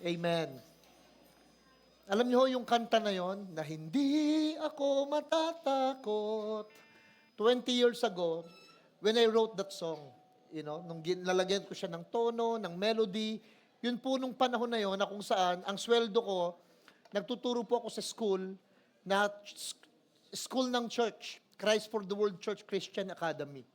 Amen. Alam niyo ho yung kanta na yon na hindi ako matatakot. 20 years ago, when I wrote that song, nung lalagyan ko siya ng tono, ng melody, yun po nung panahon na yon na kung saan, ang sweldo ko, nagtuturo po ako sa school, na school ng church, Christ for the World Church Christian Academy.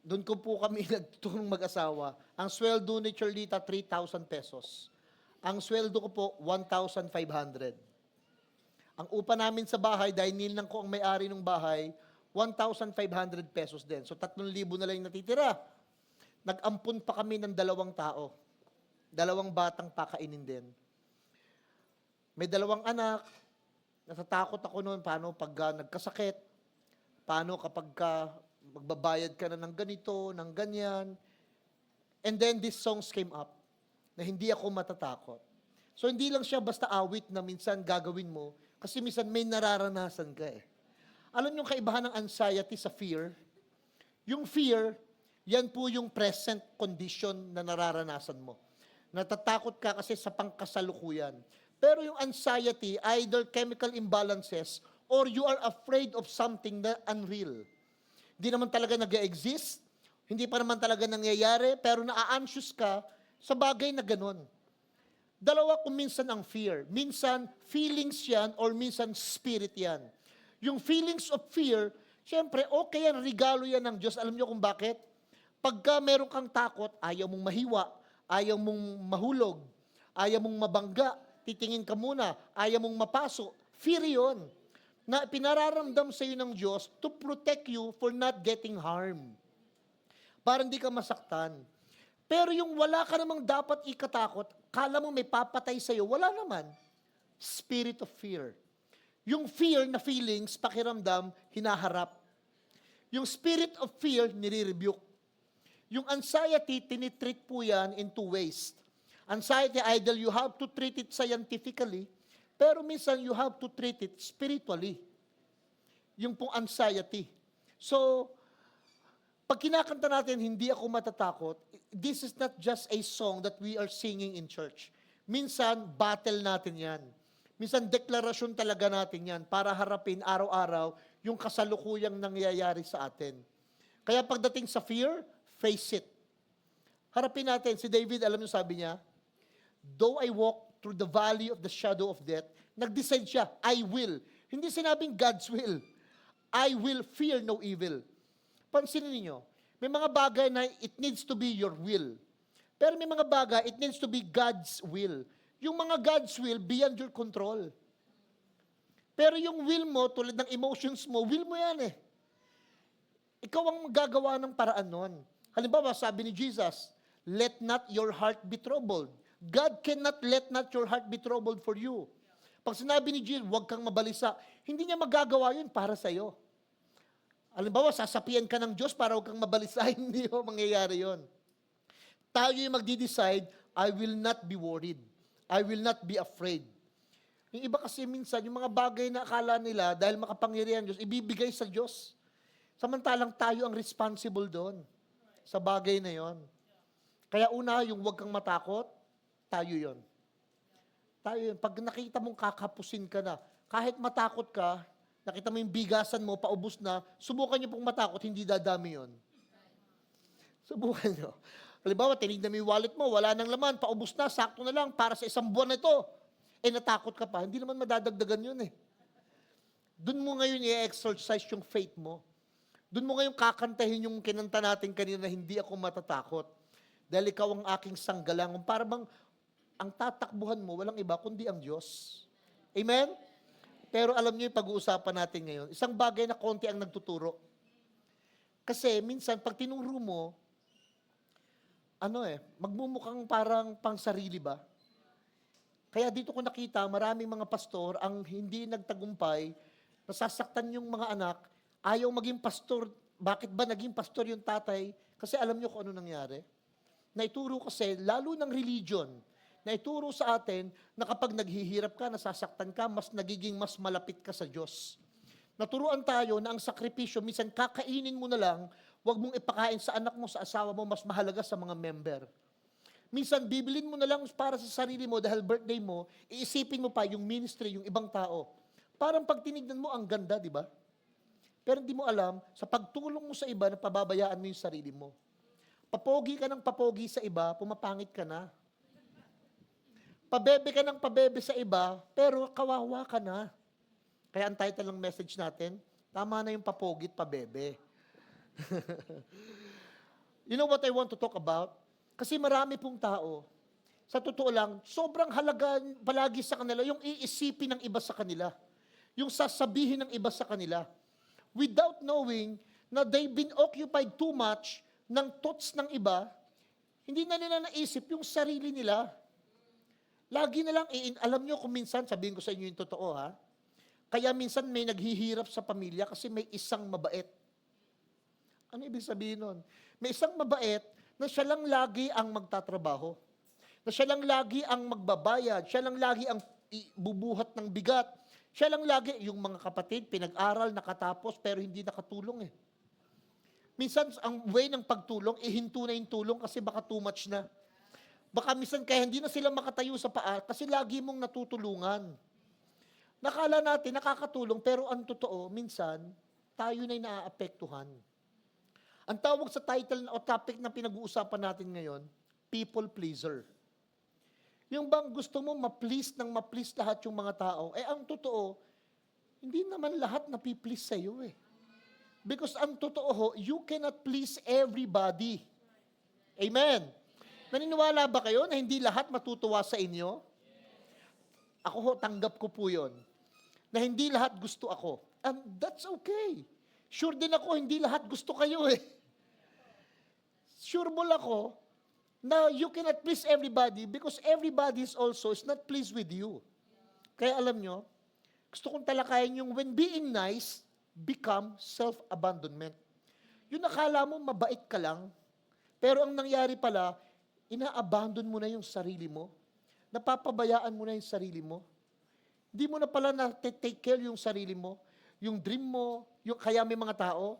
Doon ko po kami nagtutunong mag-asawa. Ang sweldo ni Charlita, 3,000 pesos. Ang sweldo ko po, 1,500. Ang upa namin sa bahay, dahil ninang ko ang may-ari ng bahay, 1,500 pesos din. So 3,000 na lang yung natitira. Nag-ampun pa kami ng 2 tao. 2 batang pakainin din. May 2 anak. Natatakot ako noon, paano pag nagkasakit, paano kapag magbabayad ka na ng ganito, ng ganyan. And then these songs came up na hindi ako matatakot. So hindi lang siya basta awit na minsan gagawin mo, kasi minsan may nararanasan ka eh. Alam yung kaibahan ng anxiety sa fear? Yung fear, yan po yung present condition na nararanasan mo. Natatakot ka kasi sa pangkasalukuyan. Pero yung anxiety, either chemical imbalances or you are afraid of something na unreal. Hindi naman talaga nag-exist, hindi pa naman talaga nangyayari, pero na-anxious ka sa bagay na ganun. Dalawa kung minsan ang fear. Minsan feelings yan or minsan spirit yan. Yung feelings of fear, syempre okay yan, regalo yan ng Diyos. Alam niyo kung bakit? Pagka meron kang takot, ayaw mong mahiwa, ayaw mong mahulog, ayaw mong mabangga, titingin ka muna, ayaw mong mapaso, fear yun. Na pinararamdam sa iyo ng Diyos to protect you for not getting harm. Para hindi ka masaktan. Pero yung wala ka namang dapat ikatakot, kala mo may papatay sa iyo, wala naman. Spirit of fear. Yung fear na feelings, pakiramdam, hinaharap. Yung spirit of fear, nire-rebuke. Yung anxiety, tinitreat po yan in 2 ways. Anxiety, either you have to treat it scientifically, pero minsan you have to treat it spiritually. Yung pong anxiety. So, pag kinakanta natin, hindi ako matatakot, this is not just a song that we are singing in church. Minsan, battle natin yan. Minsan, deklarasyon talaga natin yan para harapin araw-araw yung kasalukuyang nangyayari sa atin. Kaya pagdating sa fear, face it. Harapin natin. Si David, alam niyo sabi niya, though I walk through the valley of the shadow of death, nag-decide siya, I will. Hindi sinabing God's will. I will fear no evil. Pansinin niyo, may mga bagay na it needs to be your will. Pero may mga bagay, it needs to be God's will. Yung mga God's will, beyond your control. Pero yung will mo, tulad ng emotions mo, will mo yan eh. Ikaw ang gagawa ng paraan nun. Halimbawa, sabi ni Jesus, let not your heart be troubled. God cannot let not your heart be troubled for you. Pag sinabi ni Jesus, huwag kang mabalisa, hindi niya magagawa yun para sa'yo. Halimbawa, sasapian ka ng Diyos para huwag kang mabalisa, hindi mo mangyayari yun. Tayo yung magdi-decide, I will not be worried. I will not be afraid. Yung iba kasi minsan, yung mga bagay na akala nila, dahil makapangyarihan Diyos, ibibigay sa Diyos. Samantalang tayo ang responsible doon sa bagay na yon. Kaya una, yung huwag kang matakot, tayo yon. Tayo yun. Pag nakita mong kakapusin ka na, kahit matakot ka, nakita mo yung bigasan mo, paubos na, subukan niyo pong matakot, hindi dadami yon. Subukan niyo. Halimbawa, tinignan mo yung wallet mo, wala nang laman, paubos na, sakto na lang, para sa 1 buwan na ito. Natakot ka pa, hindi naman madadagdagan yun eh. Doon mo ngayon i-exercise yung faith mo. Doon mo ngayon kakantahin yung kinanta natin kanina na hindi ako matatakot. Dahil ikaw ang aking sanggalang. Para bang ang tatakbuhan mo, walang iba kundi ang Diyos. Amen? Pero alam niyo yung pag-uusapan natin ngayon, isang bagay na konti ang nagtuturo. Kasi minsan, pag tinuro mo, magmumukhang parang pangsarili ba? Kaya dito ko nakita, maraming mga pastor ang hindi nagtagumpay, nasasaktan yung mga anak, ayaw maging pastor. Bakit ba naging pastor yung tatay? Kasi alam nyo kung ano nangyari? Naituro kasi, lalo ng religion, naituro sa atin na kapag naghihirap ka, nasasaktan ka, mas malapit ka sa Diyos. Naturuan tayo na ang sakripisyo, minsan kakainin mo na lang, huwag mong ipakain sa anak mo, sa asawa mo, mas mahalaga sa mga member. Minsan, bibilin mo na lang para sa sarili mo dahil birthday mo, iisipin mo pa yung ministry, yung ibang tao. Parang pag tinignan mo, ang ganda, di ba? Pero hindi mo alam, sa pagtulong mo sa iba, napababayaan mo yung sarili mo. Papogi ka ng papogi sa iba, pumapangit ka na. Pabebe ka ng pabebe sa iba, pero kawawa ka na. Kaya ang title ng message natin, tama na yung papogit, pabebe. You know what I want to talk about? Kasi marami pong tao, sa totoo lang, sobrang halaga palagi sa kanila yung iisipin ng iba sa kanila. Yung sasabihin ng iba sa kanila. Without knowing na they've been occupied too much ng thoughts ng iba, hindi na nila naisip yung sarili nila. Lagi na lang, alam nyo kung minsan, sabihin ko sa inyo yung totoo ha, kaya minsan may naghihirap sa pamilya kasi may isang mabait. Ano ibig sabihin nun? May isang mabait na siya lang lagi ang magtatrabaho. Na siya lang lagi ang magbabayad. Siya lang lagi ang bubuhat ng bigat. Siya lang lagi, yung mga kapatid, pinag-aral, nakatapos, pero hindi nakatulong eh. Minsan, ang way ng pagtulong, ihinto na yung tulong kasi baka too much na. Baka minsan kaya hindi na sila makatayo sa paa kasi lagi mong natutulungan. Nakala natin, nakakatulong, pero ang totoo, minsan, tayo na'y naaapektuhan. Ang tawag sa title o topic na pinag-uusapan natin ngayon, people pleaser. Yung bang gusto mo ma-please ng ma-please lahat yung mga tao, ang totoo, hindi naman lahat na-please sa'yo eh. Because ang totoo, you cannot please everybody. Amen. Naniniwala ba kayo na hindi lahat matutuwa sa inyo? Ako tanggap ko po yun. Na hindi lahat gusto ako. And that's okay. Sure din ako, hindi lahat gusto kayo eh. Sure mo ako na you cannot please everybody because everybody is not pleased with you. Kaya alam nyo, gusto kong talakayin yung when being nice become self-abandonment. Yung nakala mo mabait ka lang, pero ang nangyari pala, ina-abandon mo na yung sarili mo. Napapabayaan mo na yung sarili mo. Hindi mo na pala na-take care yung sarili mo, yung dream mo, yung kaya may mga tao,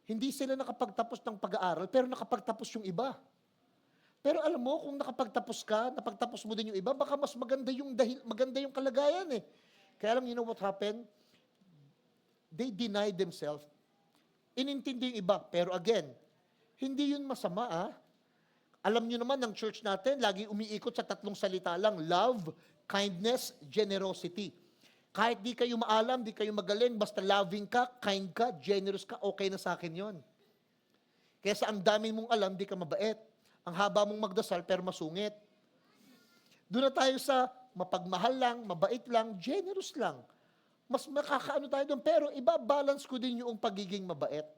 hindi sila nakapagtapos ng pag-aaral, pero nakapagtapos yung iba. Pero alam mo, kung nakapagtapos ka, napagtapos mo din yung iba, baka mas maganda yung kalagayan eh. Kaya alam, you know what happened? They denied themselves. Inintindi yung iba. Pero again, hindi yun masama ah. Alam nyo naman, ng church natin, lagi umiikot sa 3 salita lang, love, kindness, generosity. Kahit di kayo maalam, di kayo magaling, basta loving ka, kind ka, generous ka, okay na sa akin yon. Kesa ang dami mong alam, di ka mabait. Ang haba mong magdasal, pero masungit. Doon na tayo sa mapagmahal lang, mabait lang, generous lang. Mas makakaano tayo doon, pero iba-balance ko din yung pagiging mabait.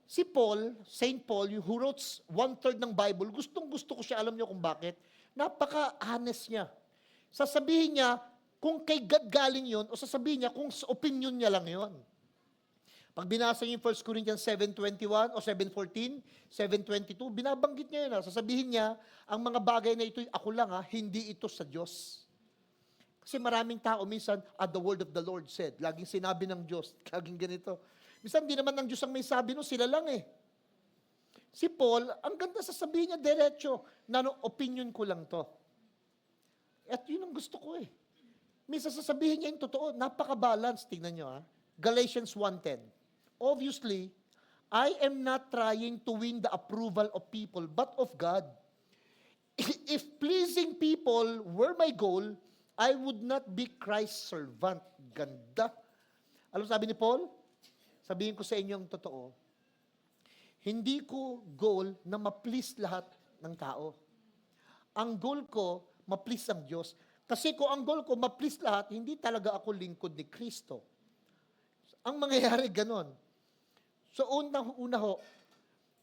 Si Paul, Saint Paul, who wrote 1/3 ng Bible, gustong-gusto ko siya, alam niyo kung bakit? Napaka-honest niya. Sasabihin niya, kung kay God galing yon o sasabihin niya kung sa opinion niya lang yon. Pag binasa niyo yung 1 Corinthians 7:21 o 7:14, 7:22, binabanggit niya yun. Sasabihin niya, ang mga bagay na ito, ako lang hindi ito sa Diyos. Kasi maraming tao minsan, the word of the Lord said. Laging sinabi ng Diyos, laging ganito. Minsan, di naman ng Diyos ang may sabi, no, sila lang eh. Si Paul, ang ganda sasabihin niya diretso, na opinion ko lang to. At yun ang gusto ko eh. Minsan sasabihin niya yung totoo, napaka-balance. Tingnan niyo Galatians 1:10. Obviously, I am not trying to win the approval of people, but of God. If pleasing people were my goal, I would not be Christ's servant. Ganda. Alam sabi ni Paul? Sabihin ko sa inyo ang totoo. Hindi ko goal na ma-please lahat ng tao. Ang goal ko, ma-please ang Diyos. Kasi kung ang goal ko, ma-please lahat, hindi talaga ako lingkod ni Kristo. Ang mangyayari ganon. So una ho,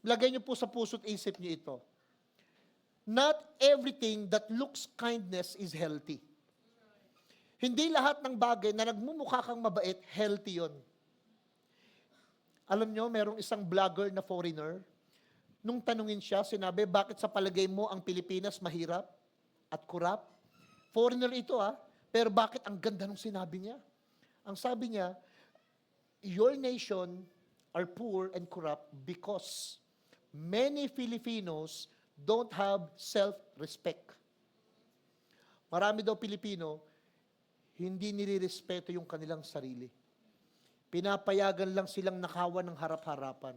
lagay niyo po sa puso't isip niyo ito. not everything that looks kindness is healthy. Hindi lahat ng bagay na nagmumukha kang mabait, healthy yon. Alam nyo, merong isang vlogger na foreigner, nung tanungin siya, sinabi, bakit sa palagay mo ang Pilipinas mahirap at kurap? Foreigner ito pero bakit ang ganda nung sinabi niya? Ang sabi niya, your nation are poor and corrupt because many Filipinos don't have self-respect. Marami daw Pilipino, hindi nilirespeto yung kanilang sarili. Pinapayagan lang silang nakawan ng harap-harapan.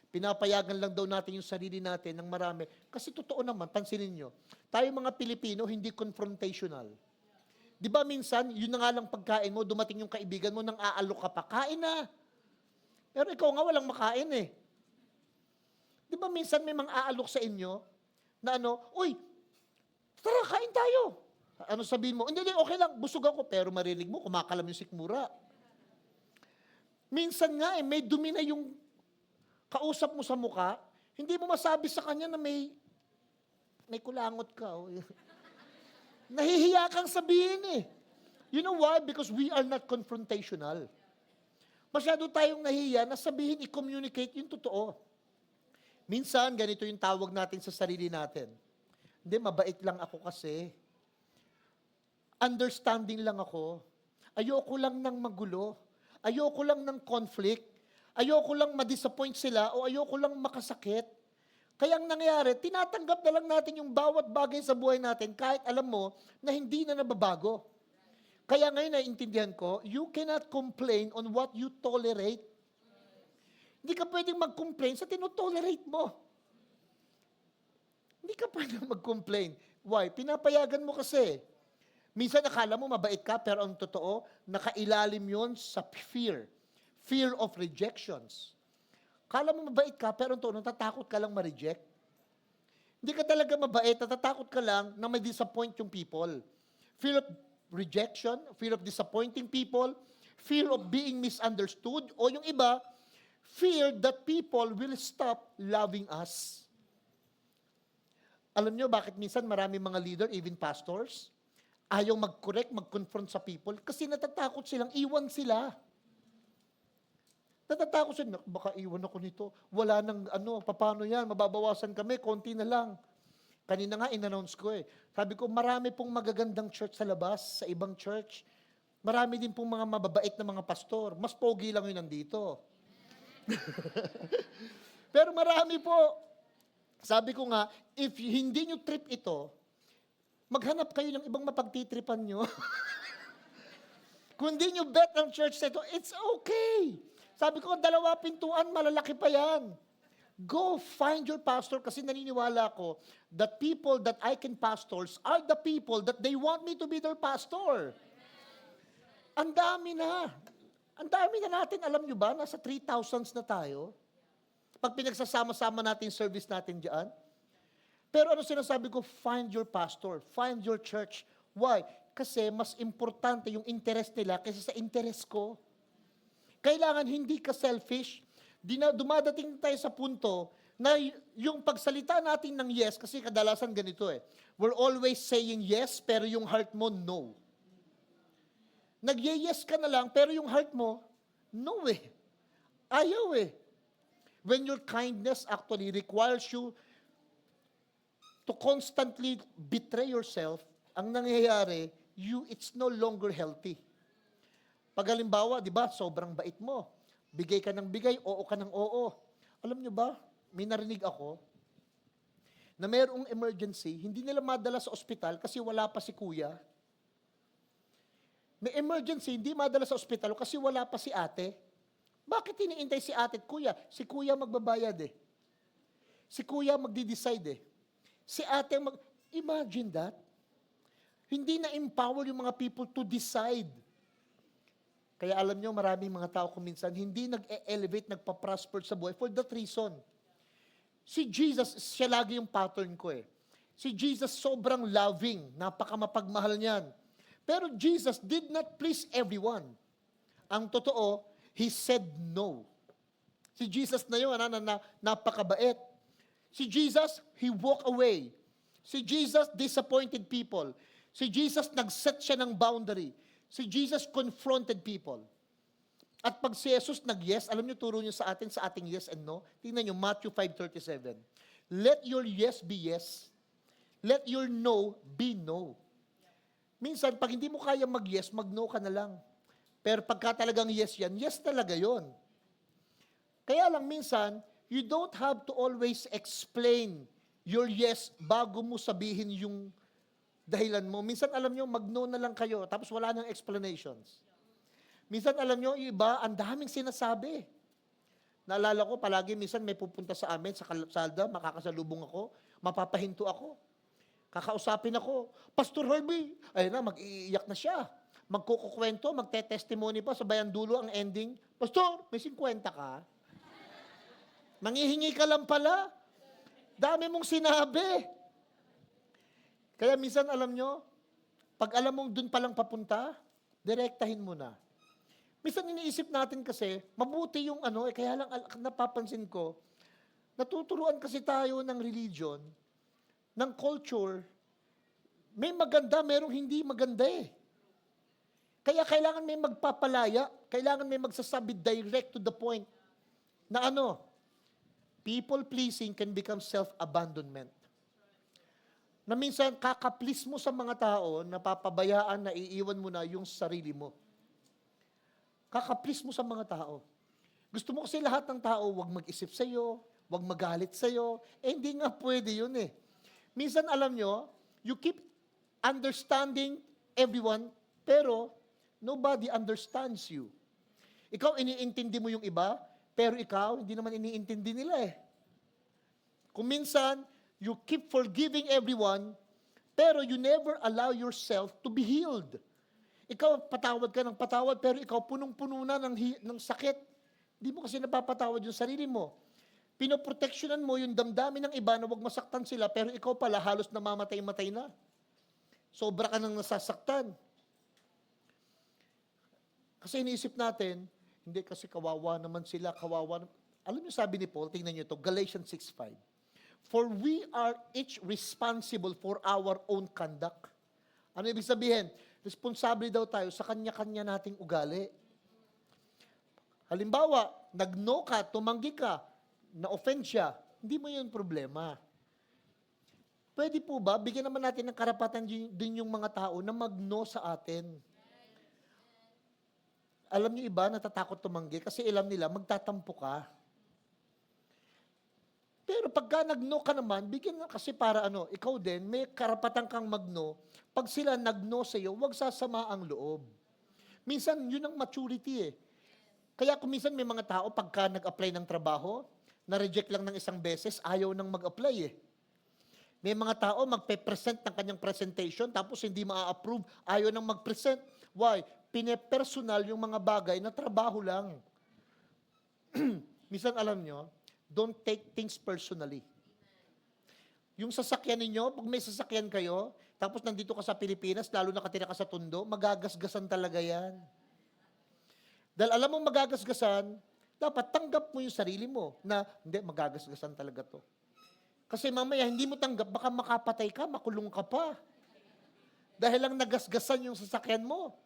Pinapayagan lang daw natin yung sarili natin ng marami. Kasi totoo naman, pansinin nyo, tayo mga Pilipino, hindi confrontational. Di ba minsan, yun na nga lang pagkain mo, dumating yung kaibigan mo, nang aalok ka pa, kain na. Pero ikaw nga walang makain eh. Di ba minsan may mga aalok sa inyo, na uy, tara, kain tayo. Ano sabihin mo? Hindi, okay lang, busog ako. Pero marinig mo, kumakalam yung sikmura. Minsan nga may dumi na yung kausap mo sa muka, hindi mo masabi sa kanya na may kulangot ka. Nahihiya kang sabihin eh. You know why? Because we are not confrontational. Masyado tayong nahihiya na sabihin, i-communicate yung totoo. Minsan, ganito yung tawag natin sa sarili natin. Hindi, mabait lang ako kasi. Understanding lang ako. Ayoko lang ng magulo. Ayoko lang ng conflict. Ayoko lang ma-disappoint sila o ayoko lang makasakit. Kaya ang nangyayari, tinatanggap na lang natin yung bawat bagay sa buhay natin kahit alam mo na hindi na nababago. Kaya ngayon naiintindihan ko, you cannot complain on what you tolerate. Hindi ka pwedeng mag-complain sa tinotolerate mo. Hindi ka pwedeng mag-complain. Why? Pinapayagan mo kasi. Minsan akala mo mabait ka, pero ang totoo, nakailalim yon sa fear. Fear of rejections. Akala mo mabait ka, pero ang totoo, natatakot ka lang ma-reject. Hindi ka talaga mabait, natatakot ka lang na may disappoint yung people. Fear of rejection, fear of disappointing people, fear of being misunderstood, o yung iba, fear that people will stop loving us. Alam nyo bakit minsan marami mga leader, even pastors, ayaw mag-correct, mag-confront sa people kasi natatakot silang iwan sila. Natatakot sila, baka iwan ako nito. Wala nang paano yan, mababawasan kami, konti na lang. Kanina nga, in-announce ko Sabi ko, marami pong magagandang church sa labas, sa ibang church. Marami din pong mga mababait na mga pastor. Mas pogi lang yun nandito. Pero marami po. Sabi ko nga, if hindi nyo trip ito, maghanap kayo ng ibang mapagtitripan nyo. Kung di nyo bet ang church na ito, it's okay. Sabi ko, 2 pintuan, malalaki pa yan. Go find your pastor kasi naniniwala ko that people that I can pastors are the people that they want me to be their pastor. Ang dami na. Ang dami na natin, alam nyo ba, nasa 3,000s na tayo. Pag pinagsasama-sama natin service natin dyan. Pero ano sinasabi ko? Find your pastor. Find your church. Why? Kasi mas importante yung interest nila kaysa sa interest ko. Kailangan hindi ka selfish. Dumadating tayo sa punto na yung pagsalita natin ng yes, kasi kadalasan ganito we're always saying yes, pero yung heart mo, no. Nag-yes ka na lang, pero yung heart mo, no Ayaw When your kindness actually requires you to constantly betray yourself, ang nangyayari, it's no longer healthy. Pag halimbawa, di ba, sobrang bait mo. Bigay ka ng bigay, oo ka ng oo. Alam nyo ba, may narinig ako, na mayroong emergency, hindi nila madala sa ospital kasi wala pa si kuya. May emergency, hindi madala sa ospital kasi wala pa si ate. Bakit iniintay si ate at kuya? Si kuya magbabayad Si kuya magdi-decide Si ate imagine that. Hindi na empower yung mga people to decide. Kaya alam nyo, maraming mga tao kung minsan, hindi nag-elevate, nagpa-prosper sa buhay for that reason. Si Jesus, siya lagi yung pattern ko Si Jesus sobrang loving, napakamapagmahal niyan. Pero Jesus did not please everyone. Ang totoo, He said no. Si Jesus na yun, napakabait. Si Jesus, He walked away. Si Jesus disappointed people. Si Jesus nag-set siya ng boundary. Si Jesus confronted people. At pag si Jesus nag-yes, alam niyo, turo niyo sa atin, sa ating yes and no. Tingnan niyo, Matthew 5:37. Let your yes be yes. Let your no be no. Minsan, pag hindi mo kaya mag-yes, mag-no ka na lang. Pero pagka talagang yes yan, yes talaga yon. Kaya lang minsan, you don't have to always explain your yes bago mo sabihin yung dahilan mo. Minsan alam nyo, mag-no na lang kayo, tapos wala nang explanations. Minsan alam nyo, yung iba, ang daming sinasabi. Naalala ko, palagi minsan may pupunta sa amin sa kalsada, makakasalubong ako, mapapahinto ako. Kakausapin ako, Pastor Herbie, ayun na, mag-iiyak na siya. Magkukukwento, magte-testimony pa, sabayan dulo ang ending, Pastor, may 50 ka? Manghihingi ka lang pala. Dami mong sinabi. Kaya minsan alam nyo, pag alam mong dun palang papunta, direktahin mo na. Minsan iniisip natin kasi, mabuti yung kaya lang napapansin ko, natuturuan kasi tayo ng religion, ng culture, may maganda, merong hindi maganda eh. Kaya kailangan may magpapalaya, kailangan may magsasabi direct to the point, na people pleasing can become self-abandonment. Na minsan, kakaplis mo sa mga tao, napapabayaan na iiwan mo na yung sarili mo. Kakaplis mo sa mga tao. Gusto mo kasi lahat ng tao, wag mag-isip sa'yo, wag magalit sa'yo. Hindi nga pwede yun eh. Minsan, alam nyo, you keep understanding everyone, pero nobody understands you. Ikaw, iniintindi mo yung iba, pero ikaw, hindi naman iniintindi nila eh. Kung minsan, you keep forgiving everyone, pero you never allow yourself to be healed. Ikaw, patawad ka ng patawad, pero ikaw punong-puno na ng sakit. Hindi mo kasi napapatawad yung sarili mo. Pinoproteksyonan mo yung damdamin ng iba na huwag masaktan sila, pero ikaw pala halos namamatay-matay na. Sobra ka nang nasasaktan. Kasi iniisip natin, hindi kasi kawawa naman sila, kawawa. Alam niyo sabi ni Paul, tingnan niyo ito, Galatians 6:5. For we are each responsible for our own conduct. Ano ibig sabihin? Responsable daw tayo sa kanya-kanya nating ugali. Halimbawa, nag-no ka, tumanggi ka, na-offend siya, hindi mo yun problema. Pwede po ba, bigyan naman natin ng karapatan din yung mga tao na mag-no sa atin. Alam niyo iba, natatakot tumanggi kasi alam nila, magtatampo ka. Pero pagka nag-no ka naman, bigyan na kasi para ikaw din, may karapatan kang mag-no. Pag sila nag-no sa iyo, huwag sasama ang loob. Minsan, yun ang maturity eh. Kaya kung minsan may mga tao, pagka nag-apply ng trabaho, na-reject lang ng isang beses, ayaw nang mag-apply eh. May mga tao, magpe-present ng kanyang presentation, tapos hindi ma-approve, ayaw nang mag-present. Why? Pine-personal yung mga bagay na trabaho lang. Minsan alam nyo, don't take things personally. Yung sasakyan ninyo, pag may sasakyan kayo, tapos nandito ka sa Pilipinas, lalo nakatira ka sa Tondo, magagasgasan talaga yan. Dahil alam mong magagasgasan, dapat tanggap mo yung sarili mo na, hindi, magagasgasan talaga to. Kasi mamaya, hindi mo tanggap, baka makapatay ka, makulong ka pa. Dahil lang nagasgasan yung sasakyan mo.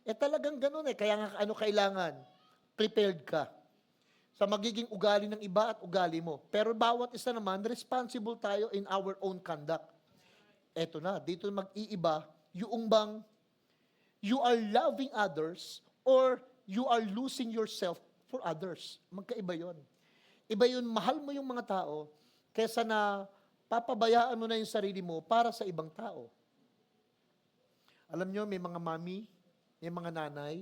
Talagang ganun eh. Kaya nga kailangan? Prepared ka sa magiging ugali ng iba at ugali mo. Pero bawat isa naman, responsible tayo in our own conduct. Eto na, dito mag-iiba, yung bang you are loving others or you are losing yourself for others. Magkaiba yon. Iba yun, mahal mo yung mga tao kesa na papabayaan mo na yung sarili mo para sa ibang tao. Alam nyo, may mga mami, may mga nanay,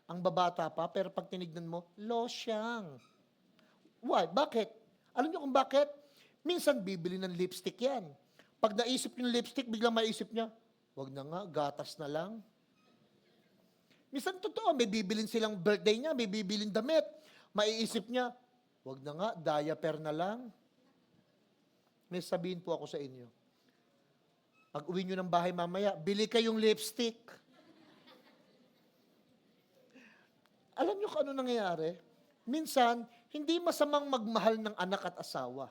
ang babata pa, pero pag tinignan mo, losyang. Why? Bakit? Alam niyo kung bakit? Minsan bibili ng lipstick yan. Pag naisip yung lipstick, biglang maisip niya, wag na nga, gatas na lang. Minsan totoo, may bibilin silang birthday niya, may bibilin damit. Maiisip niya, wag na nga, diaper na lang. May sabihin po ako sa inyo. Pag uwi nyo ng bahay mamaya, bili kayong lipstick. Alam nyo kung ano nangyayari? Minsan, hindi masamang magmahal ng anak at asawa.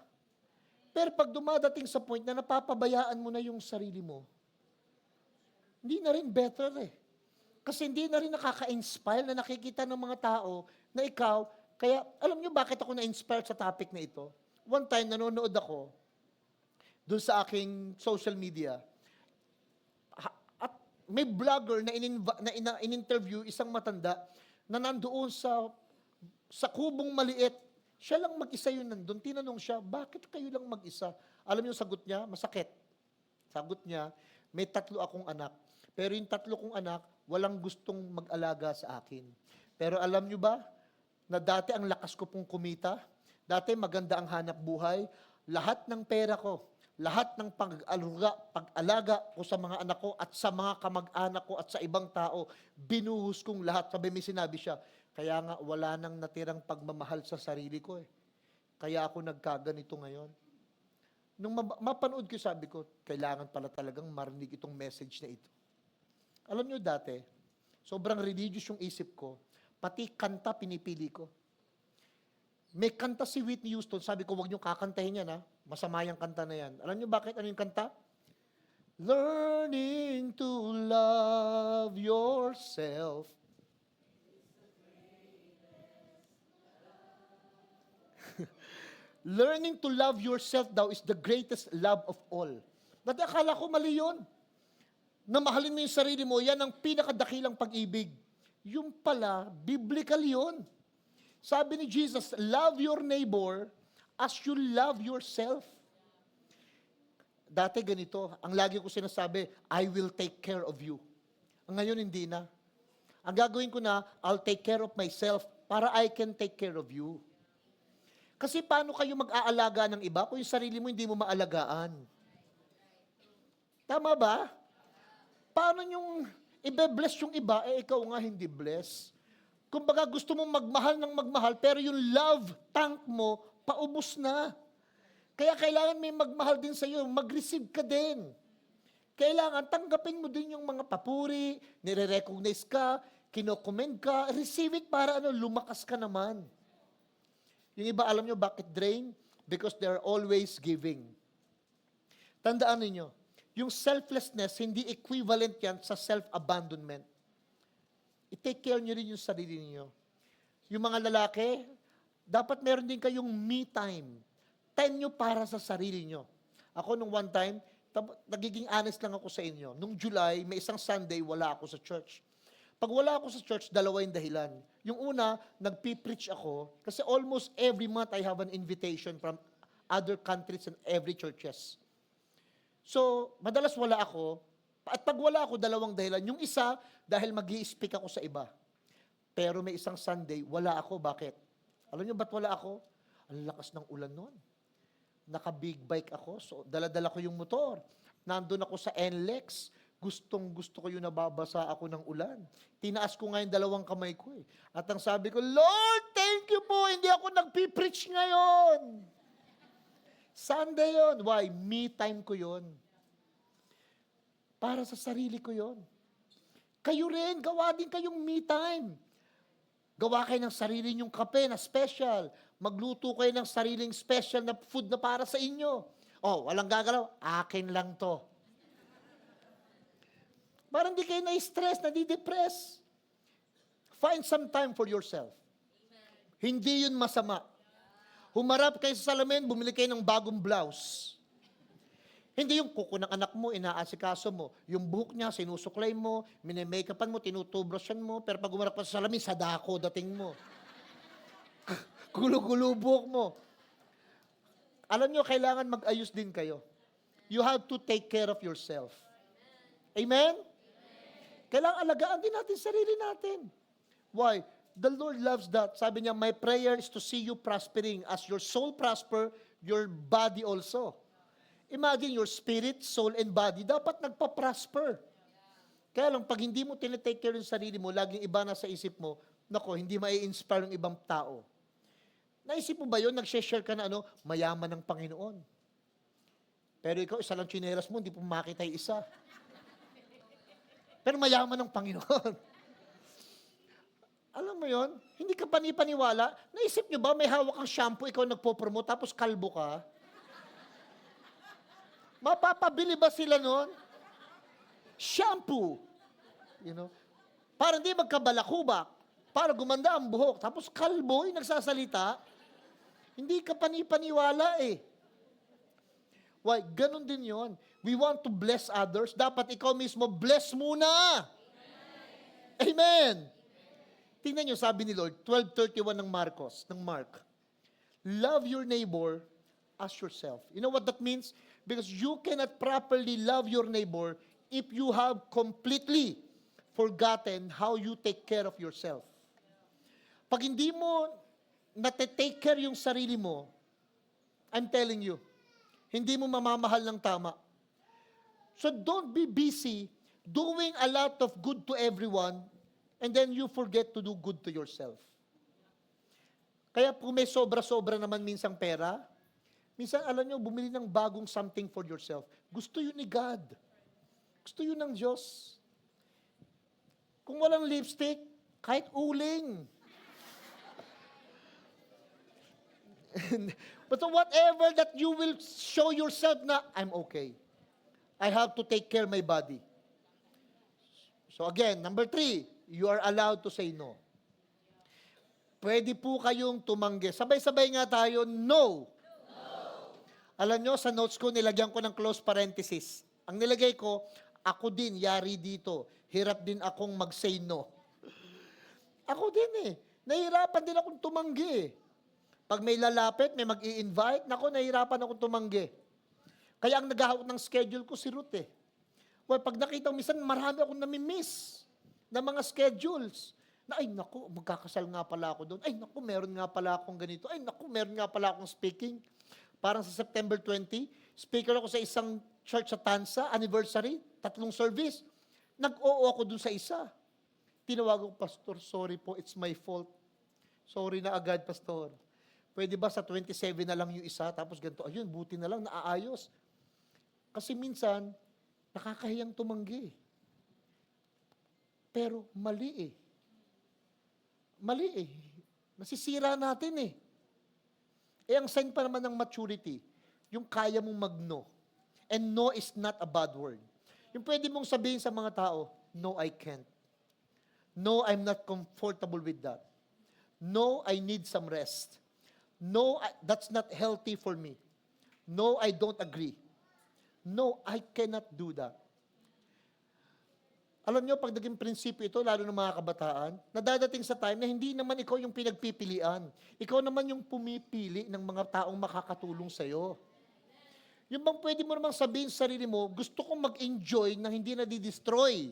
Pero pag dumadating sa point na napapabayaan mo na yung sarili mo, hindi na rin better eh. Kasi hindi na rin nakaka-inspire na nakikita ng mga tao na ikaw, kaya alam nyo bakit ako na-inspire sa topic na ito? One time, nanonood ako doon sa aking social media. At may vlogger na in-interview isang matanda na nandoon sa kubong maliit. Siya lang mag-isa yun nandun. Tinanong siya, bakit kayo lang mag-isa? Alam niyo sagot niya? Masakit. Sagot niya, may 3 akong anak. Pero yung 3 kong anak, walang gustong mag-alaga sa akin. Pero alam niyo ba, na dati ang lakas ko pong kumita, dati maganda ang hanap buhay, lahat ng pera ko, lahat ng pag-alaga ko sa mga anak ko at sa mga kamag-anak ko at sa ibang tao, binuhos kong lahat. Sabi, may sinabi siya, kaya nga wala nang natirang pagmamahal sa sarili ko eh. Kaya ako nagkaganito ngayon. Nung mapanood ko, sabi ko, kailangan pala talagang marinig itong message na ito. Alam nyo dati, sobrang religious yung isip ko, pati kanta pinipili ko. May kanta si Whitney Houston, sabi ko, huwag nyo kakantahin yan ha, masama yung kanta na yan. Alam nyo bakit ano yung kanta? Learning to love yourself. Learning to love yourself daw is the greatest love of all. Dati akala ko mali yun. Na mahalin mo yung sarili mo, yan ang pinakadakilang pag-ibig. Yung pala, biblical yun. Sabi ni Jesus, love your neighbor as you love yourself. Dati ganito, ang lagi ko sinasabi, I will take care of you. Ngayon hindi na. Ang gagawin ko na, I'll take care of myself para I can take care of you. Kasi paano kayo mag-aalaga ng iba kung yung sarili mo hindi mo maalagaan? Tama ba? Paano yung ibe-bless yung iba, ikaw nga hindi bless? Kumbaga gusto mong magmahal ng magmahal, pero yung love tank mo, paubos na. Kaya kailangan may magmahal din sa iyo, mag-receive ka din. Kailangan tanggapin mo din yung mga papuri, nire-recognize ka, kinokomend ka, receive it para lumakas ka naman. Yung iba, alam nyo bakit drain? Because they're always giving. Tandaan ninyo, yung selflessness, hindi equivalent yan sa self-abandonment. I-take care nyo rin yung sarili niyo. Yung mga lalaki, dapat meron din kayong me time. Time nyo para sa sarili nyo. Ako nung one time, nagiging honest lang ako sa inyo. Nung July, may isang Sunday, wala ako sa church. Pag wala ako sa church, 2 yung dahilan. Yung una, nagpipreach ako, kasi almost every month I have an invitation from other countries and every churches. So, madalas wala ako, at pag wala ako, 2 dahilan. Yung isa, dahil mag-i-speak ako sa iba. Pero may isang Sunday, wala ako. Bakit? Alam niyo ba't wala ako? Ang lakas ng ulan noon. Naka-big bike ako, so dala-dala ko yung motor. Nandun ako sa NLEX, gustong-gusto ko yung nababasa ako ng ulan. Tinaas ko nga yung 2 kamay ko eh. At ang sabi ko, Lord, thank you po, hindi ako nagpipreach ngayon. Sunday yon. Why? Me time ko yon. Para sa sarili ko yon. Kayo rin, gawa din kayong me time. Gawa kayo ng sarili nyong kape na special. Magluto kayo ng sariling special na food na para sa inyo. Oh, walang gagalaw, akin lang to. Parang di kayo na-stress, nadi-depress. Find some time for yourself. Amen. Hindi yun masama. Humarap kayo sa salamin, bumili kayo ng bagong blouse. Hindi yung kuko ng anak mo, inaasikaso mo. Yung buhok niya, sinusuklay mo, mini-makeupan mo, tinutubrusan mo, pero pag humarap ka sa salamin, sadako dating mo. Gulo-gulo buhok mo. Alam nyo, kailangan mag-ayos din kayo. You have to take care of yourself. Amen? Kailangan alagaan din natin sarili natin. Why? The Lord loves that. Sabi niya, my prayer is to see you prospering. As your soul prosper, your body also. Imagine your spirit, soul, and body, dapat nagpa-prosper. Kaya lang, pag hindi mo tinitake care ng sarili mo, laging iba na sa isip mo, nako, hindi mai-inspire ng ibang tao. Naisip mo ba yun? Nag-share ka na mayaman ng Panginoon. Pero ikaw, isa lang tsinelas mo, hindi po makita yung isa. Pero mayaman ng Panginoon. Alam mo yon? Hindi ka panipaniwala. Naisip nyo ba, may hawak kang shampoo, ikaw nagpo-promote, tapos kalbo ka? Mapapabili ba sila nun? Shampoo. You know? Para hindi magkabalakubak. Para gumanda ang buhok. Tapos kalbo yung nagsasalita. Hindi ka panipaniwala eh. Why? Ganon din yon. We want to bless others. Dapat ikaw mismo bless muna. Amen. Tingnan nyo, sabi ni Lord, 12:31 ng Mark. Love your neighbor as yourself. You know what that means? Because you cannot properly love your neighbor if you have completely forgotten how you take care of yourself. Pag hindi mo nate-take care yung sarili mo, I'm telling you, hindi mo mamamahal ng tama. So don't be busy doing a lot of good to everyone and then you forget to do good to yourself. Kaya kung may sobra-sobra naman minsang pera, minsan alam nyo, bumili ng bagong something for yourself. Gusto yun ni God. Gusto yun ng Diyos. Kung walang lipstick, kahit uling. But whatever that you will show yourself na, I'm okay. I have to take care of my body. So again, number 3, you are allowed to say no. Pwede po kayong tumanggi. Sabay-sabay nga tayo, no. Alam nyo, sa notes ko, nilagyan ko ng close parenthesis. Ang nilagay ko, ako din, yari dito. Hirap din akong mag-say no. Ako din eh. Nahihirapan din akong tumanggi eh. Pag may lalapit, may mag-i-invite, nako, nahihirapan akong tumanggi. Kaya ang naghahawak ng schedule ko si Ruth eh. Well, pag nakita ko, minsan marami akong namimiss na mga schedules. Na, ay naku, magkakasal nga pala ako doon. Ay naku, meron nga pala akong ganito. Ay naku, meron nga pala akong speaking. Parang sa September 20, speaker ako sa isang church sa Tansa, anniversary, 3 service. Nag-oo ako doon sa isa. Tinawag ko, Pastor, sorry po, it's my fault. Sorry na agad, Pastor. Pwede ba sa 27 na lang yung isa, tapos ganito, ayun, buti na lang, naaayos. Kasi minsan, nakakahiyang tumanggi. Pero mali eh. Mali eh. Nasisira natin eh. Eh, ang sign pa naman ng maturity, yung kaya mong mag-no. And no is not a bad word. Yung pwede mong sabihin sa mga tao, no, I can't. No, I'm not comfortable with that. No, I need some rest. No, that's not healthy for me. No, I don't agree. No, I cannot do that. Alam nyo, pag naging prinsipyo ito, lalo ng mga kabataan, nadadating sa time na hindi naman ikaw yung pinagpipilian. Ikaw naman yung pumipili ng mga taong makakatulong sa'yo. Yung bang pwede mo namang sabihin sa sarili mo, gusto kong mag-enjoy nang hindi nadidestroy.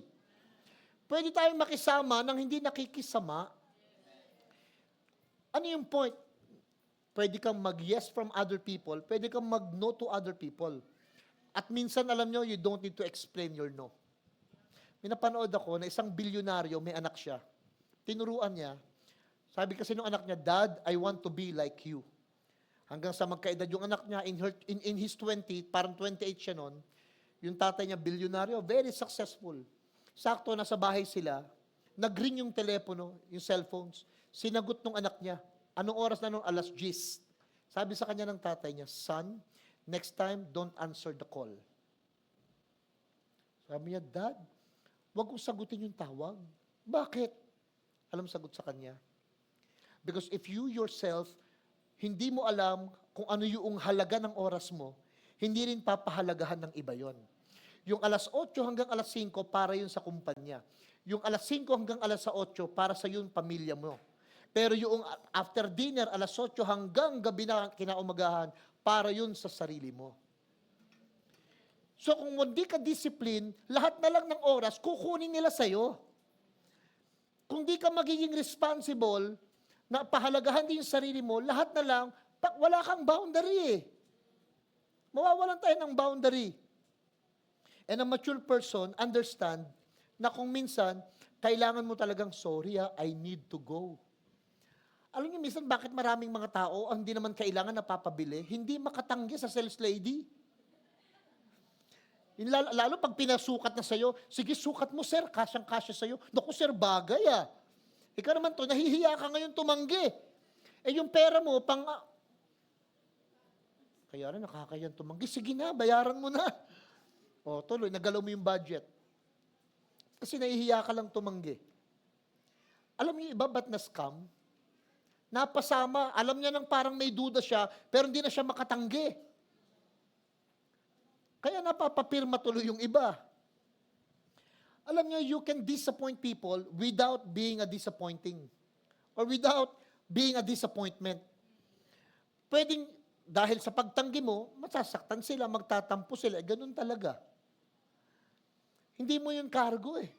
Pwede tayong makisama nang hindi nakikisama. Ano yung point? Pwede kang mag-yes from other people, pwede kang mag-no to other people. At minsan, alam nyo, you don't need to explain your no. May napanood ako na isang bilyonaryo, may anak siya. Tinuruan niya. Sabi kasi nung anak niya, Dad, I want to be like you. Hanggang sa magkaedad yung anak niya, in his 20, parang 28 siya noon, yung tatay niya, bilyonaryo, very successful. Sakto, nasa bahay sila, nag-ring yung telepono, yung cellphones, sinagot nung anak niya. Anong oras na nung? 10:00. Sabi sa kanya ng tatay niya, Son, next time, don't answer the call. Sabi niya, Dad, huwag kong sagutin yung tawag. Bakit? Alam sagot sa kanya. Because if you yourself, hindi mo alam kung ano yung halaga ng oras mo, hindi rin papahalagahan ng iba yon. Yung 8:00 hanggang 5:00, para yun sa kumpanya. Yung 5:00 hanggang 8:00, para sa yun pamilya mo. Pero yung after dinner, 8:00 hanggang gabi na kinaumagahan, para yun sa sarili mo. So kung hindi ka discipline, lahat na lang ng oras, kukunin nila sa'yo. Kung di ka magiging responsible, na pahalagahan din yung sarili mo, lahat na lang, wala kang boundary eh. Mawawalan tayo ng boundary. And a mature person understand na kung minsan, kailangan mo talagang, sorry I need to go. Alam niyo, minsan bakit maraming mga tao ang hindi naman kailangan napapabili, hindi makatanggi sa sales lady. Lalo pag pinasukat na sa'yo, sige, sukat mo, sir, kasyang-kasya sa'yo. Naku, sir, bagay ah. Ikaw naman to, nahihiya ka ngayon tumanggi. Eh yung pera mo, Kaya na, nakakayan tumanggi. Sige na, bayaran mo na. O, tuloy, nagalaw mo yung budget. Kasi nahihiya ka lang tumanggi. Alam niyo iba, ba't na-scam? Napasama, alam niya nang parang may duda siya, pero hindi na siya makatanggi. Kaya napapapirma tuloy yung iba. Alam niyo, you can disappoint people without being a disappointing. Or without being a disappointment. Pwedeng, dahil sa pagtanggi mo, masasaktan sila, magtatampo sila. Ganun talaga. Hindi mo yun cargo eh.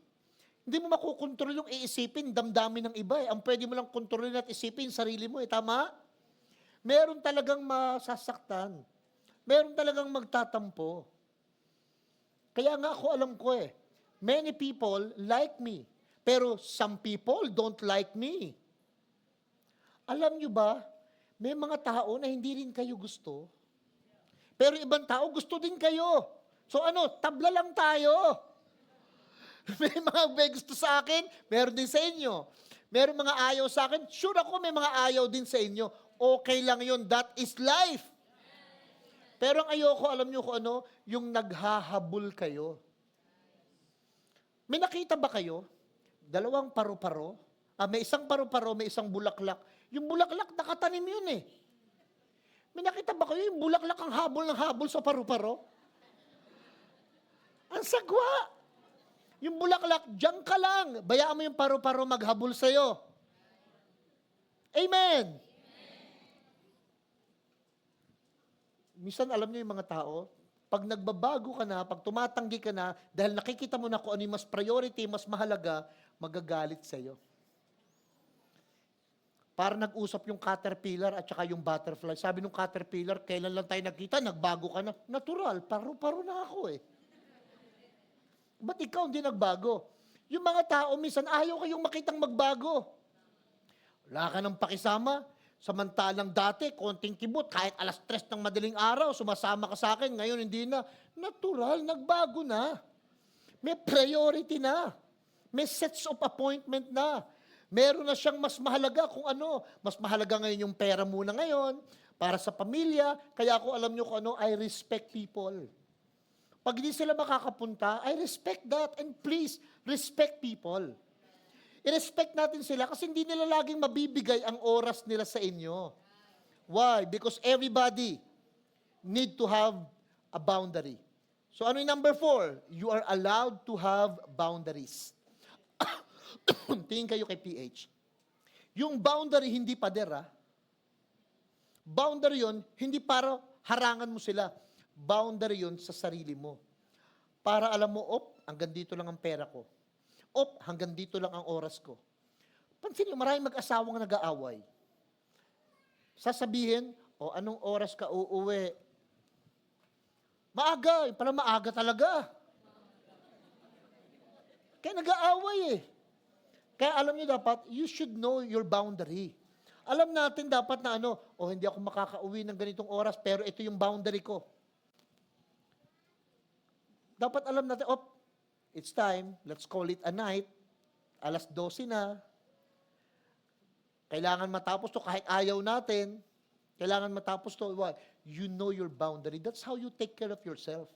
Hindi mo makukontrol yung iisipin, damdamin ng iba eh. Ang pwede mo lang kontrolin at isipin, sarili mo eh. Tama? Meron talagang masasaktan. Meron talagang magtatampo. Kaya nga ako alam ko eh, many people like me, pero some people don't like me. Alam nyo ba, may mga tao na hindi rin kayo gusto, pero ibang tao gusto din kayo. So ano, tabla lang tayo. May mga may gusto sa akin, meron din sa inyo. Meron mga ayaw sa akin, sure ako may mga ayaw din sa inyo. Okay lang yun, that is life. Pero ang ayoko, alam nyo kung ano, yung naghahabol kayo. May nakita ba kayo? Dalawang paru-paro. May isang paru-paro, may isang bulaklak. Yung bulaklak, nakatanim yun eh. May nakita ba kayo? Yung bulaklak ang habol ng habol sa paru-paro? Ang sagwa! Yung bulaklak, diyan ka lang. Bayaan mo yung paru-paro maghabol sa'yo. Amen! Minsan alam niyo yung mga tao, pag nagbabago ka na, pag tumatanggi ka na, dahil nakikita mo na kung ano yung mas priority, mas mahalaga, magagalit sa'yo. Para nag-usap yung caterpillar at saka yung butterfly. Sabi nung caterpillar, kailan lang tayo nagkita, nagbago ka na. Natural, paru-paro na ako eh. Ba't ikaw hindi nagbago? Yung mga tao, minsan ayaw kayong makitang magbago. Wala ka nang pakisama. Samantalang dati, konting kibot, kahit 3:00 ng madaling araw, sumasama ka sa akin, ngayon hindi na. Natural, nagbago na. May priority na. May sets of appointment na. Meron na siyang mas mahalaga kung ano. Mas mahalaga ngayon yung pera muna ngayon, para sa pamilya. Kaya ako alam nyo kung ano, I respect people. Pag hindi sila makakapunta, I respect that. And please, respect people. I-respect natin sila kasi hindi nila laging mabibigay ang oras nila sa inyo. Why? Because everybody need to have a boundary. So ano yung number 4? You are allowed to have boundaries. Tingin kayo kay PH. Yung boundary hindi pader ha. Boundary yon hindi para harangan mo sila. Boundary yon sa sarili mo. Para alam mo, hanggang dito lang ang pera ko. Hanggang dito lang ang oras ko. Pansin niyo, maraming mag-asawang nag-aaway. Sasabihin, anong oras ka uuwi? Maaga, pala maaga talaga. Kaya nag-aaway eh. Kaya alam niyo dapat, you should know your boundary. Alam natin dapat na hindi ako makakauwi ng ganitong oras, pero ito yung boundary ko. Dapat alam natin, it's time, let's call it a night, 12:00 na. Kailangan matapos to kahit ayaw natin. Kailangan matapos to. You know your boundary. That's how you take care of yourself.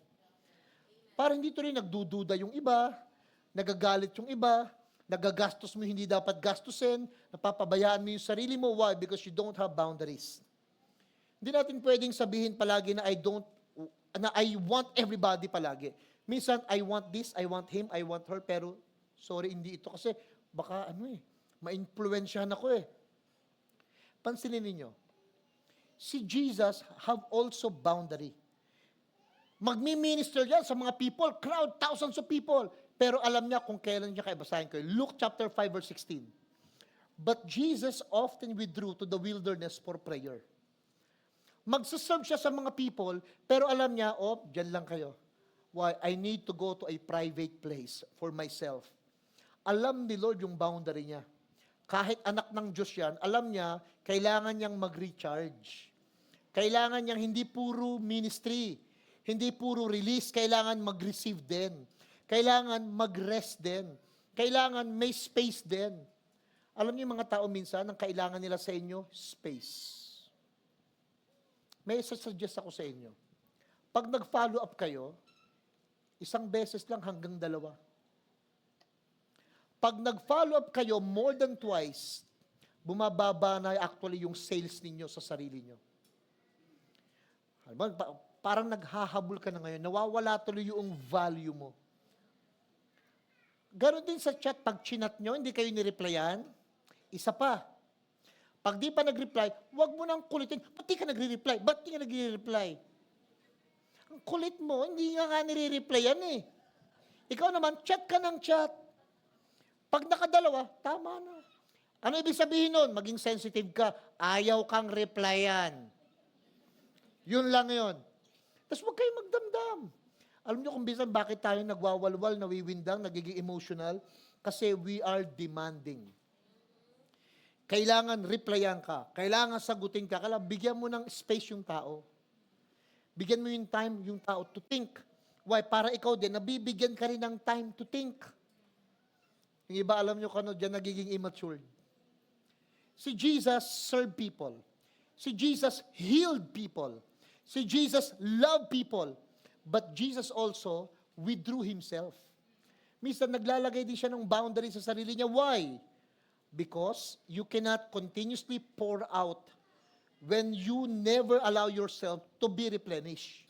Para hindi to rin nagdududa yung iba, nagagalit yung iba, nagagastos mo hindi dapat gastusin, napapabayaan mo yung sarili mo. Why? Because you don't have boundaries. Hindi natin pwedeng sabihin palagi na I want everybody palagi. Minsan, I want this, I want him, I want her, pero sorry, hindi ito kasi baka ma-influensyahan ako eh. Pansinin ninyo, si Jesus have also boundary. Magmi-minister yan sa mga people, crowd, thousands of people, pero alam niya kung kailan niya basahin ko. Luke chapter 5 verse 16. But Jesus often withdrew to the wilderness for prayer. Magsaserve siya sa mga people, pero alam niya, dyan lang kayo. Why? I need to go to a private place for myself. Alam ni Lord yung boundary niya. Kahit anak ng Diyos yan, alam niya, kailangan niyang mag-recharge. Kailangan niyang hindi puro ministry, hindi puro release, kailangan mag-receive din. Kailangan mag-rest din. Kailangan may space din. Alam niyo yung mga tao minsan, ang kailangan nila sa inyo, space. may suggest ako sa inyo. Pag nag-follow up kayo, isang beses lang hanggang 2. Pag nag-follow up kayo more than twice, bumababa na actually yung sales ninyo sa sarili nyo. Parang naghahabol ka na ngayon, nawawala tuloy yung value mo. Ganon din sa chat, pag chinat nyo, hindi kayo nireplyan, isa pa. Pag di pa nag-reply, huwag mo nang kulitin, ba't di ka nagre-reply? Ba't di ka nagre-reply? Ang kulit mo, hindi nga nire-replyan eh. Ikaw naman, chat ka ng chat. Pag nakadalawa, tama na. Ano ibig sabihin nun? Maging sensitive ka, ayaw kang replyan. Yun lang yun. Tapos huwag kayong magdamdam. Alam niyo kung bisan bakit tayo nagwawalwal, nawiwindang, nagiging emotional? Kasi we are demanding. Kailangan replyan ka. Kailangan sagutin ka. Kailangan bigyan mo ng space yung tao. Bigyan mo yung time yung tao to think. Why? Para ikaw din, nabibigyan ka rin ng time to think. Yung iba, alam nyo kano dyan nagiging immature. Si Jesus served people. Si Jesus healed people. Si Jesus loved people. But Jesus also withdrew himself. Minsan naglalagay din siya ng boundary sa sarili niya. Why? Because you cannot continuously pour out when you never allow yourself to be replenished.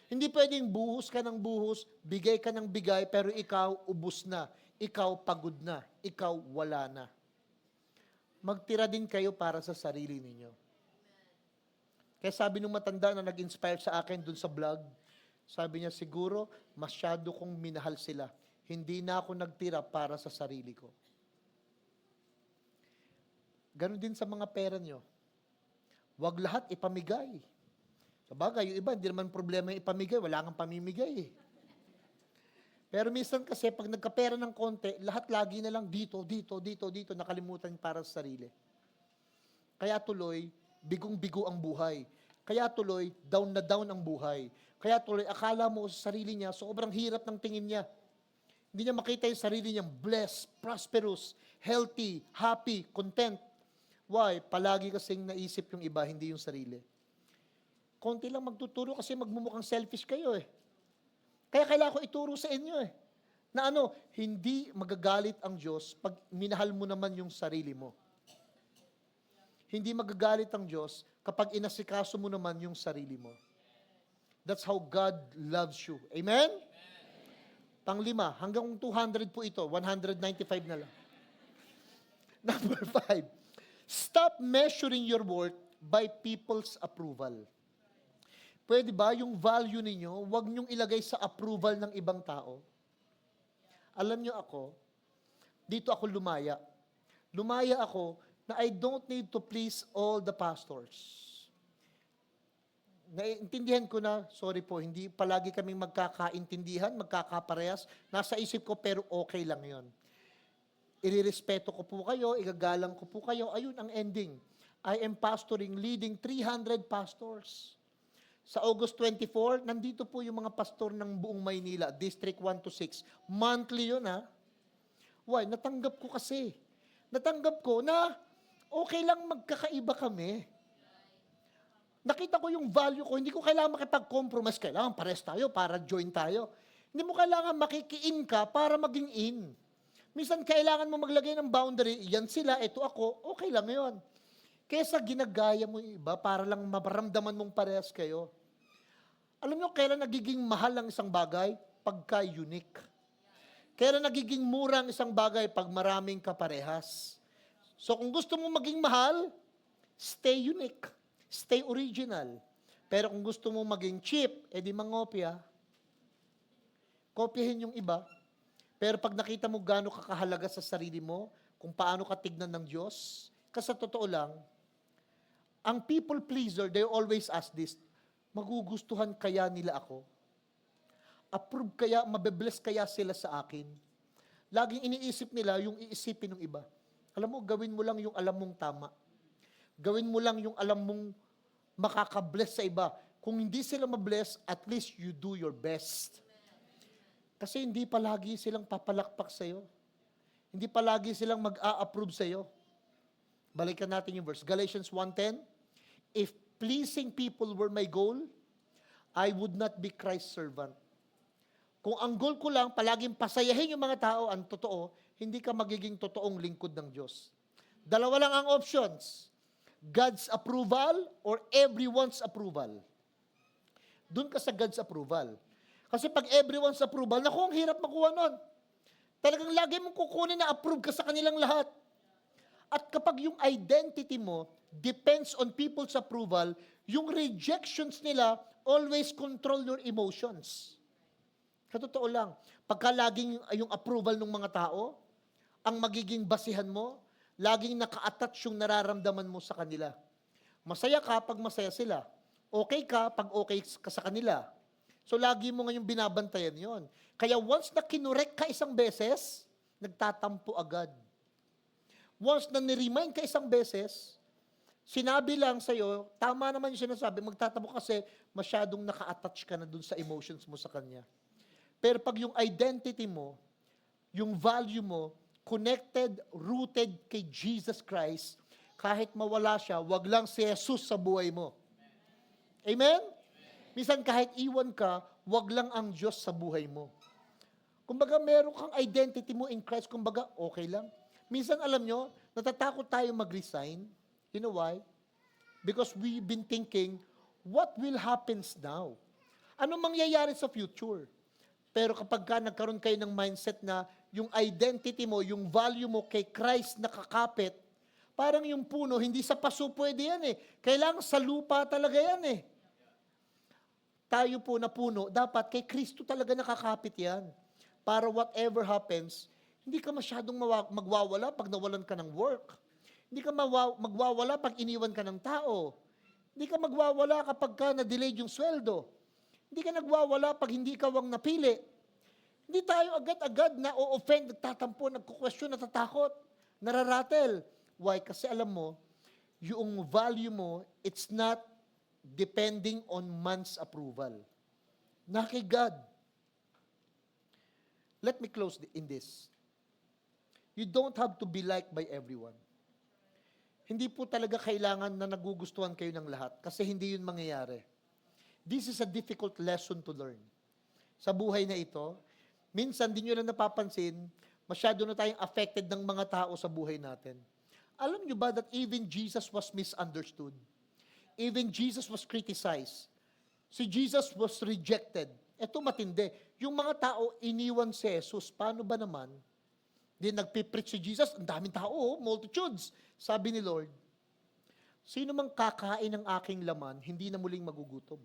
Hindi pwedeng buhos ka ng buhos, bigay ka ng bigay, pero ikaw ubos na. Ikaw pagod na. Ikaw wala na. Magtira din kayo para sa sarili ninyo. Kaya sabi nung matanda na nag-inspire sa akin dun sa vlog, sabi niya, siguro masyado kong minahal sila. Hindi na ako nagtira para sa sarili ko. Ganon din sa mga pera nyo. Huwag lahat ipamigay. Sabagay, yung iba, hindi naman problema yung ipamigay. Wala kang pamimigay eh. Pero minsan kasi, pag nagkapera ng konti, lahat lagi na lang dito, nakalimutan para sa sarili. Kaya tuloy, bigong-bigo ang buhay. Kaya tuloy, down na down ang buhay. Kaya tuloy, akala mo sa sarili niya, sobrang hirap ng tingin niya. Hindi niya makita yung sarili niyang blessed, prosperous, healthy, happy, content. Why? Palagi kasing naisip yung iba, hindi yung sarili. Konti lang magtuturo kasi magmumukhang selfish kayo eh. Kaya kailangan ko ituro sa inyo eh. Na hindi magagalit ang Diyos pag minahal mo naman yung sarili mo. Hindi magagalit ang Diyos kapag inasikaso mo naman yung sarili mo. That's how God loves you. Amen? Pang-5, hanggang 200 po ito, 195 na lang. Number 5, stop measuring your worth by people's approval. Pwede ba yung value ninyo, huwag niyong ilagay sa approval ng ibang tao? Alam niyo ako, dito ako lumaya. Lumaya ako na I don't need to please all the pastors. Naiintindihan ko na, sorry po, hindi palagi kaming magkakaintindihan, magkakaparehas. Nasa isip ko, pero okay lang yon. Irirespeto ko po kayo, igagalang ko po kayo. Ayun ang ending. I am pastoring, leading 300 pastors. Sa August 24, nandito po yung mga pastor ng buong Maynila, District 1 to 6. Monthly yun ha. Why? Natanggap ko kasi. Natanggap ko na okay lang magkakaiba kami. Nakita ko yung value ko, hindi ko kailangan makipag-compromise, kailangan pares tayo para join tayo. Hindi mo kailangan makikiin ka para maging in. Minsan kailangan mo maglagay ng boundary, yan sila, ito ako, okay lang yun. Kesa ginagaya mo yung iba para lang maparamdaman mong parehas kayo. Alam niyo, kailan nagiging mahal ang isang bagay? Pagka unique. Kailan nagiging mura ang isang bagay? Pag maraming kaparehas. So kung gusto mo maging mahal, stay unique. Stay original. Pero kung gusto mo maging cheap, edi mangopya. Kopyahin yung iba. Pero pag nakita mo gaano kakahalaga sa sarili mo, kung paano ka tignan ng Diyos, kasi sa totoo lang, ang people pleaser, they always ask this, magugustuhan kaya nila ako? Approve kaya, mabebless kaya sila sa akin? Laging iniisip nila yung iisipin ng iba. Alam mo, gawin mo lang yung alam mong tama. Gawin mo lang yung alam mong makakabless sa iba. Kung hindi sila mabless, at least you do your best. Kasi hindi palagi silang papalakpak sa'yo. Hindi palagi silang mag-a-approve sa'yo. Balikan natin yung verse. Galatians 1:10, if pleasing people were my goal, I would not be Christ's servant. Kung ang goal ko lang, palaging pasayahin yung mga tao, ang totoo, hindi ka magiging totoong lingkod ng Diyos. Dalawa lang ang options. God's approval or everyone's approval. Doon ka sa God's approval. Kasi pag everyone's approval, naku, ang hirap makuha nun. Talagang lagi mong kukunin na approve ka sa kanilang lahat. At kapag yung identity mo depends on people's approval, yung rejections nila always control your emotions. Sa totoo lang, pagka laging yung approval ng mga tao, ang magiging basihan mo, laging naka-attach yung nararamdaman mo sa kanila. Masaya ka pag masaya sila. Okay ka pag okay ka sa kanila. So lagi mo ngayong binabantayan yon. Kaya once na kinurek ka isang beses, nagtatampo agad. Once na niremind ka isang beses, sinabi lang sa'yo, tama naman yung sinasabi, magtatampo kasi masyadong naka-attach ka na dun sa emotions mo sa kanya. Pero pag yung identity mo, yung value mo, connected, rooted kay Jesus Christ, kahit mawala siya, wag lang si Jesus sa buhay mo. Amen? Minsan kahit iwan ka, wag lang ang Diyos sa buhay mo. Kumbaga meron kang identity mo in Christ, kumbaga okay lang. Minsan alam nyo, natatakot tayo mag-resign. You know why? Because we've been thinking, what will happen now? Ano mangyayari sa future? Pero kapag ka nagkaroon kayo ng mindset na yung identity mo, yung value mo kay Christ nakakapit, parang yung puno, hindi sa paso pwede yan eh. Kailangan sa lupa talaga yan eh. Tayo po na puno, dapat kay Kristo talaga nakakapit yan. Para whatever happens, hindi ka masyadong magwawala pag nawalan ka ng work. Hindi ka magwawala pag iniwan ka ng tao. Hindi ka magwawala kapag ka na-delayed yung sweldo. Hindi ka nagwawala pag hindi ka wang napili. Hindi tayo agad-agad na o-offend, nagtatampo, nagkukwestiyon, natatakot, nararatel. Why? Kasi alam mo, yung value mo, it's not depending on man's approval. Na kay God. Let me close in this. You don't have to be liked by everyone. Hindi po talaga kailangan na nagugustuhan kayo ng lahat kasi hindi yun mangyayari. This is a difficult lesson to learn. Sa buhay na ito, minsan di nyo lang napapansin, masyado na tayong affected ng mga tao sa buhay natin. Alam nyo ba that even Jesus was misunderstood? Even Jesus was criticized. Si Jesus was rejected. Ito matindi. Yung mga tao, iniwan si Jesus. Paano ba naman? Di nagpipreach si Jesus, ang daming tao, multitudes. Sabi ni Lord, sino mang kakain ng aking laman, hindi na muling magugutom.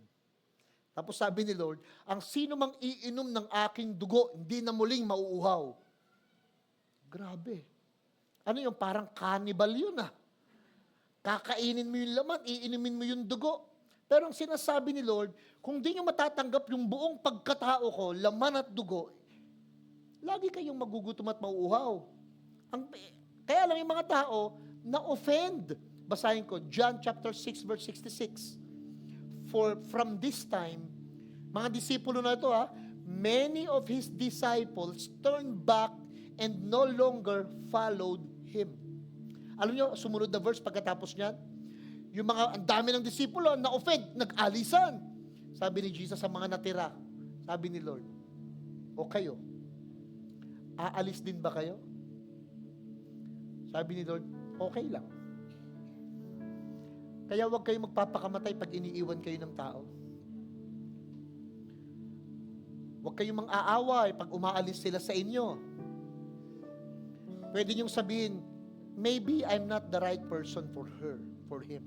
Tapos sabi ni Lord, ang sino mang iinom ng aking dugo, hindi na muling mauuhaw. Grabe. Ano yung parang cannibal yun ah. Kakainin mo yung laman, iinumin mo yung dugo. Pero ang sinasabi ni Lord, kung di nyo matatanggap yung buong pagkatao ko, laman at dugo, lagi kayong magugutom at mauuhaw. Kaya lang yung mga tao, na-offend. Basahin ko, John chapter 6, verse 66. For from this time, mga disipulo na ito many of his disciples turned back and no longer followed him. Alam nyo, sumunod na verse pagkatapos niyan, yung mga, ang dami ng disipulo, na-offend, nag-alisan. Sabi ni Jesus sa mga natira, sabi ni Lord, o kayo, aalis din ba kayo? Sabi ni Lord, okay lang. Kaya huwag kayong magpapakamatay pag iniiwan kayo ng tao. Huwag kayong mang-aaway pag umaalis sila sa inyo. Pwede niyong sabihin, maybe I'm not the right person for her, for him.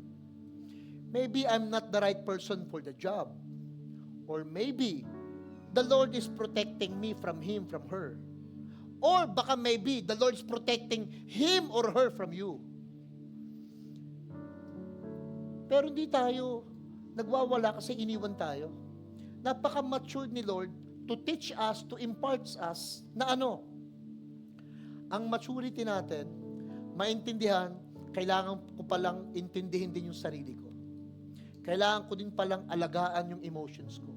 Maybe I'm not the right person for the job. Or maybe the Lord is protecting me from him, from her. Or baka maybe the Lord is protecting him or her from you. Pero hindi tayo nagwawala kasi iniwan tayo. Napaka-matured ni Lord to teach us, to impart us na ano? Ang maturity natin, maintindihan, kailangan ko palang intindihin din yung sarili ko. Kailangan ko din palang alagaan yung emotions ko.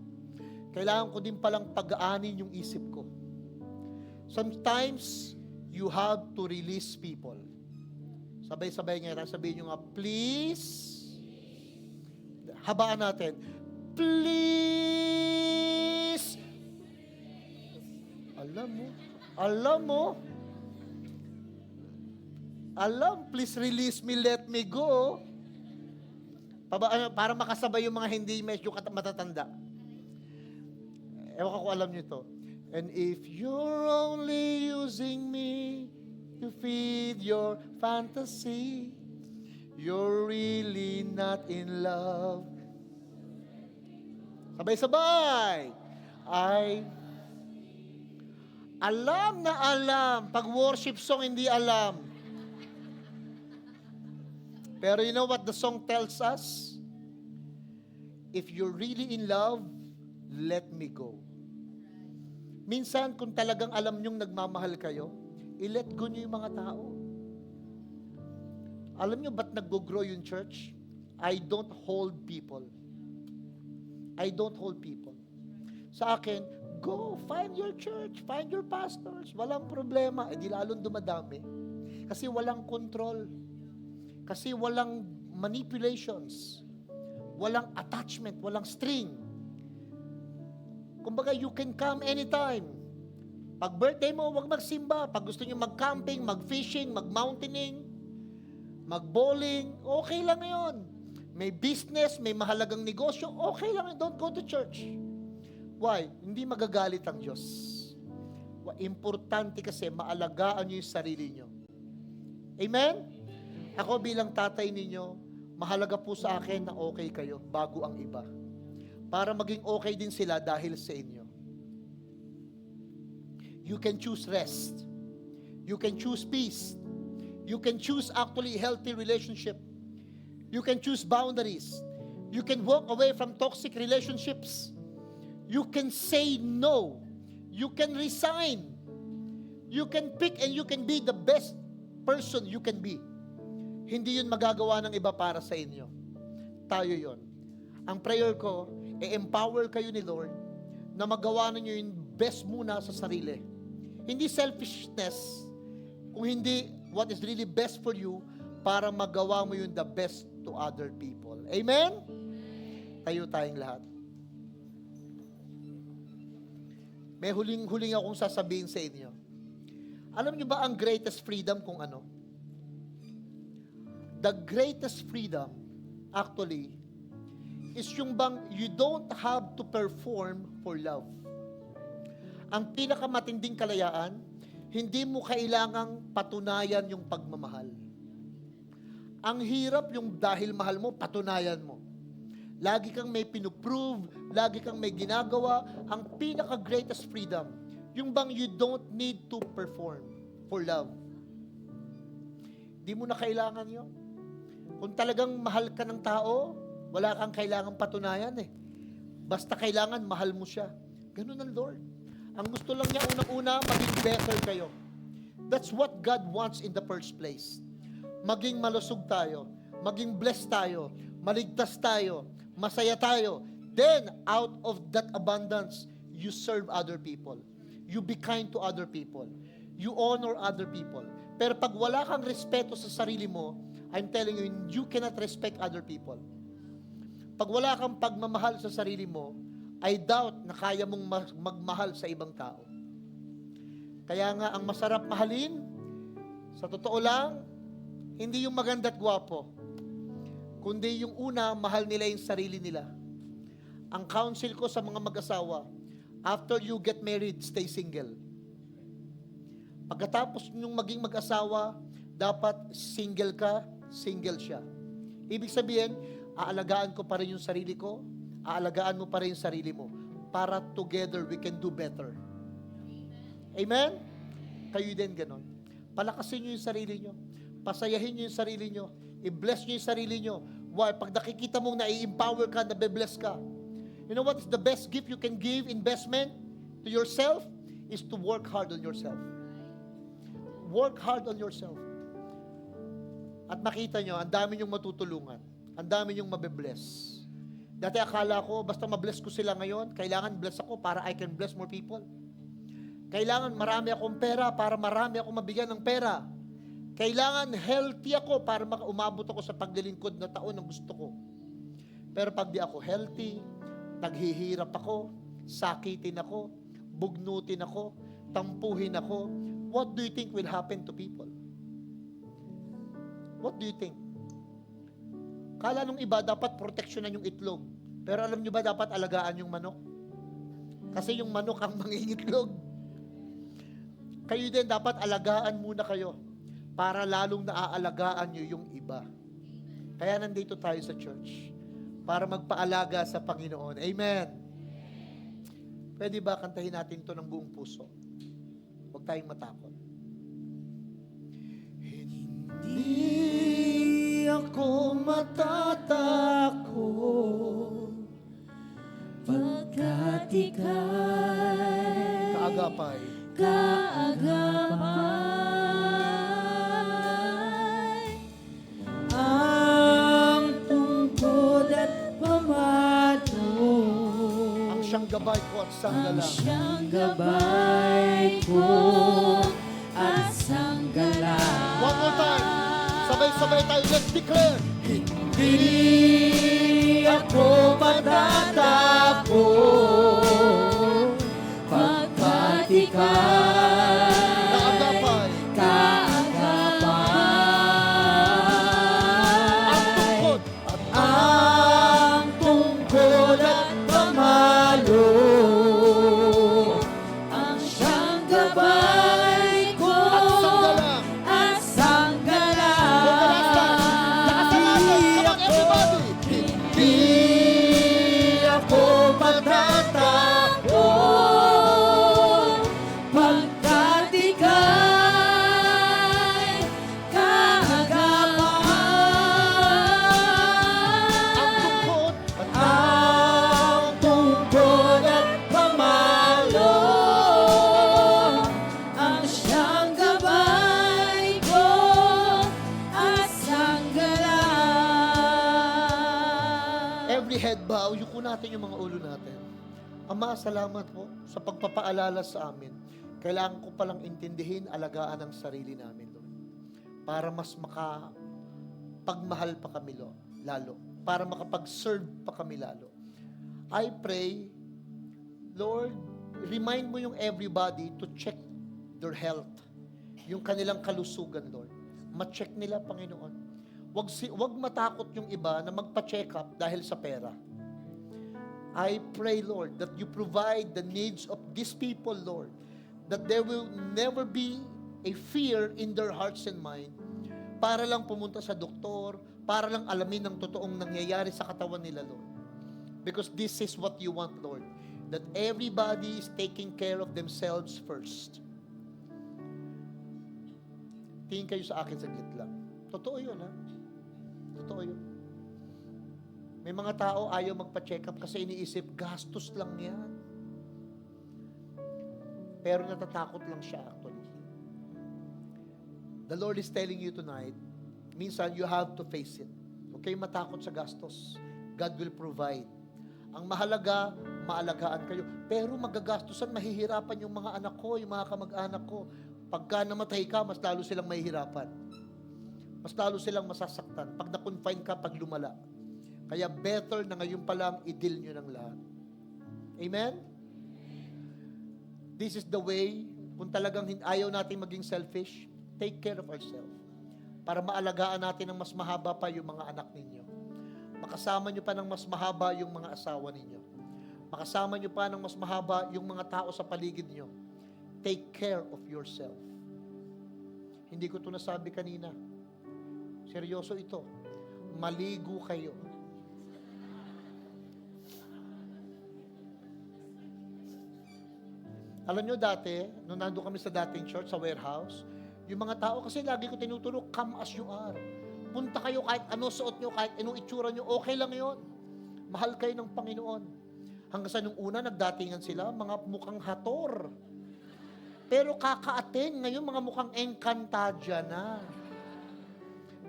Kailangan ko din palang pag-aanin yung isip ko. Sometimes, you have to release people. Sabay-sabay nga, sabihin nyo nga, please. Habaan natin. Please. Alam, please release me, let me go. Para makasabay yung mga hindi medyo matatanda. Ewan ko kung alam nyo to. And if you're only using me to feed your fantasy, you're really not in love. Sabay-sabay. Alam na alam. Pag worship song, hindi alam. Pero you know what the song tells us? If you're really in love, let me go. Minsan, kung talagang alam nyong nagmamahal kayo, i-let go nyo yung mga tao. Alam nyo ba't nag-grow yung church? I don't hold people. Sa akin, go, find your church, find your pastors. Walang problema. Di lalong dumadami. Kasi walang control. Kasi walang manipulations. Walang attachment, walang string. Kumbaga, you can come anytime. Pag birthday mo, huwag magsimba. Pag gusto nyo mag-camping, mag-fishing, mag-mountaining, mag-bowling, okay lang yun. May business, may mahalagang negosyo, okay lang yun. Don't go to church. Why? Hindi magagalit ang Diyos. Importante kasi maalagaan nyo yung sarili nyo. Amen? Ako bilang tatay ninyo, mahalaga po sa akin na okay kayo bago ang iba. Para maging okay din sila dahil sa inyo. You can choose rest. You can choose peace. You can choose actually healthy relationship. You can choose boundaries. You can walk away from toxic relationships. You can say no. You can resign. You can pick and you can be the best person you can be. Hindi yun magagawa ng iba para sa inyo. Tayo yun. Ang prayer ko, i-empower kayo ni Lord na magawa ninyo yung best muna sa sarili. Hindi selfishness, kung hindi what is really best for you para magawa mo yung the best to other people. Amen? Tayo tayong lahat. May huling-huling akong sasabihin sa inyo. Alam niyo ba ang greatest freedom kung ano? The greatest freedom, actually, is yung bang you don't have to perform for love. Ang pinakamatinding kalayaan, hindi mo kailangang patunayan yung pagmamahal. Ang hirap yung dahil mahal mo, patunayan mo. Lagi kang may pinuprove, lagi kang may ginagawa. Ang pinaka-greatest freedom, yung bang you don't need to perform for love. Di mo na kailangan yun. Kung talagang mahal ka ng tao, wala kang kailangang patunayan eh. Basta kailangan mahal mo siya. Ganun ang Lord. Ang gusto lang niya unang-una, maging better kayo. That's what God wants in the first place. Maging malusog tayo, maging blessed tayo, maligtas tayo, masaya tayo. Then, out of that abundance, you serve other people. You be kind to other people. You honor other people. Pero pag wala kang respeto sa sarili mo, I'm telling you, you cannot respect other people. Pag wala kang pagmamahal sa sarili mo, I doubt na kaya mong magmahal sa ibang tao. Kaya nga, ang masarap mahalin, sa totoo lang, hindi yung maganda at gwapo, kundi yung una, mahal nila yung sarili nila. Ang counsel ko sa mga mag-asawa, after you get married, stay single. Pagkatapos nyong maging mag-asawa, dapat single ka, single siya. Ibig sabihin, aalagaan ko pa rin yung sarili ko, aalagaan mo pa rin yung sarili mo, para together we can do better. Amen? Kayo din ganon. Palakasin nyo yung sarili nyo. Pasayahin nyo yung sarili nyo. I-bless nyo yung sarili nyo. Why? Pag nakikita mong na-i-empower ka, na-bless ka. You know what is the best gift you can give, investment to yourself? Is to work hard on yourself. Work hard on yourself. At makita nyo, ang dami nyong matutulungan. Ang dami nyong mabe-bless. Dati akala ko, basta ma-bless ko sila ngayon, kailangan bless ako para I can bless more people. Kailangan marami akong pera para marami akong mabigyan ng pera. Kailangan healthy ako para umabot ako sa paglilingkod na taon ng gusto ko. Pero pag di ako healthy, naghihirap ako, sakitin ako, bugnutin ako, tampuhin ako, what do you think will happen to people? What do you think? Kala nung iba, dapat proteksyonan yung itlog. Pero alam nyo ba, dapat alagaan yung manok? Kasi yung manok ang mangingitlog. Kayo din, dapat alagaan muna kayo para lalong naaalagaan nyo yung iba. Kaya nandito tayo sa church para magpaalaga sa Panginoon. Amen. Pwede ba kantahin natin to ng buong puso? Huwag tayong matakot. Hindi ako matatakot Pagkat ika'y kaagapay. kaagapay, ang tungkod at pamalo, Ang siyang gabay ko at ang sanggala. siyang gabay ko at sanggala. One more time. Sabay-sabay tayo. Let's declare. Hindi ako matatakot pagkat ika'y Kaagapay. kaagapay, Ang tungkod at ang tungkod at pamalo, ang siyang gabay ko at sanggala. at sanggala. Hindi ako matatakot pagkat ika'y kaagapay, ang tungkod at pamalo, ang siyang gabay ko at sanggala. Every head bow, yuko natin yung mga ulo natin. Ama, salamat po sa pagpapaalala sa amin. Kailangan ko palang intindihin, alagaan ang sarili namin, Lord. Para mas makapagmahal pa kami, Lord, lalo. Para makapag-serve pa kami lalo. I pray, Lord, remind mo yung everybody to check their health. Yung kanilang kalusugan, Lord. Ma-check nila, Panginoon. Wag matakot yung iba na magpa-check up dahil sa pera. I pray, Lord, that you provide the needs of these people, Lord, that there will never be a fear in their hearts and mind para lang pumunta sa doktor, para lang alamin ang totoong nangyayari sa katawan nila, Lord. Because this is what you want, Lord, that everybody is taking care of themselves first. Tingin kayo sa akin saglit lang. Totoo yun, ha? Totoo yun. May mga tao ayaw magpa-check up kasi iniisip, gastos lang yan. Pero natatakot lang siya actually. The Lord is telling you tonight, minsan you have to face it. Huwag kayong matakot sa gastos. God will provide. Ang mahalaga, maalagaan kayo. Pero magagastusan, mahihirapan yung mga anak ko, yung mga kamag-anak ko. Pagka namatay ka, mas lalo silang mahihirapan. Mas lalo silang masasaktan. Pag na-confine ka, pag lumala. Kaya better na ngayon pa lang, i-deal nyo ng lahat. Amen? This is the way, kung talagang ayaw natin maging selfish, take care of ourselves. Para maalagaan natin ng mas mahaba pa yung mga anak ninyo. Makasama nyo pa ng mas mahaba yung mga asawa ninyo. Makasama nyo pa ng mas mahaba yung mga tao sa paligid nyo. Take care of yourself. Hindi ko ito nasabi kanina. Seryoso ito. Maligo kayo. Alam nyo dati, nung nandun kami sa dating church, sa warehouse, yung mga tao, kasi lagi ko tinuturo, come as you are. Punta kayo kahit ano suot nyo, kahit anong itsura nyo, okay lang yon. Mahal kayo ng Panginoon. Hanggang sa nung una, nagdatingan sila, mga mukhang hator. Pero kakaating, ngayon mga mukhang Encantadia na.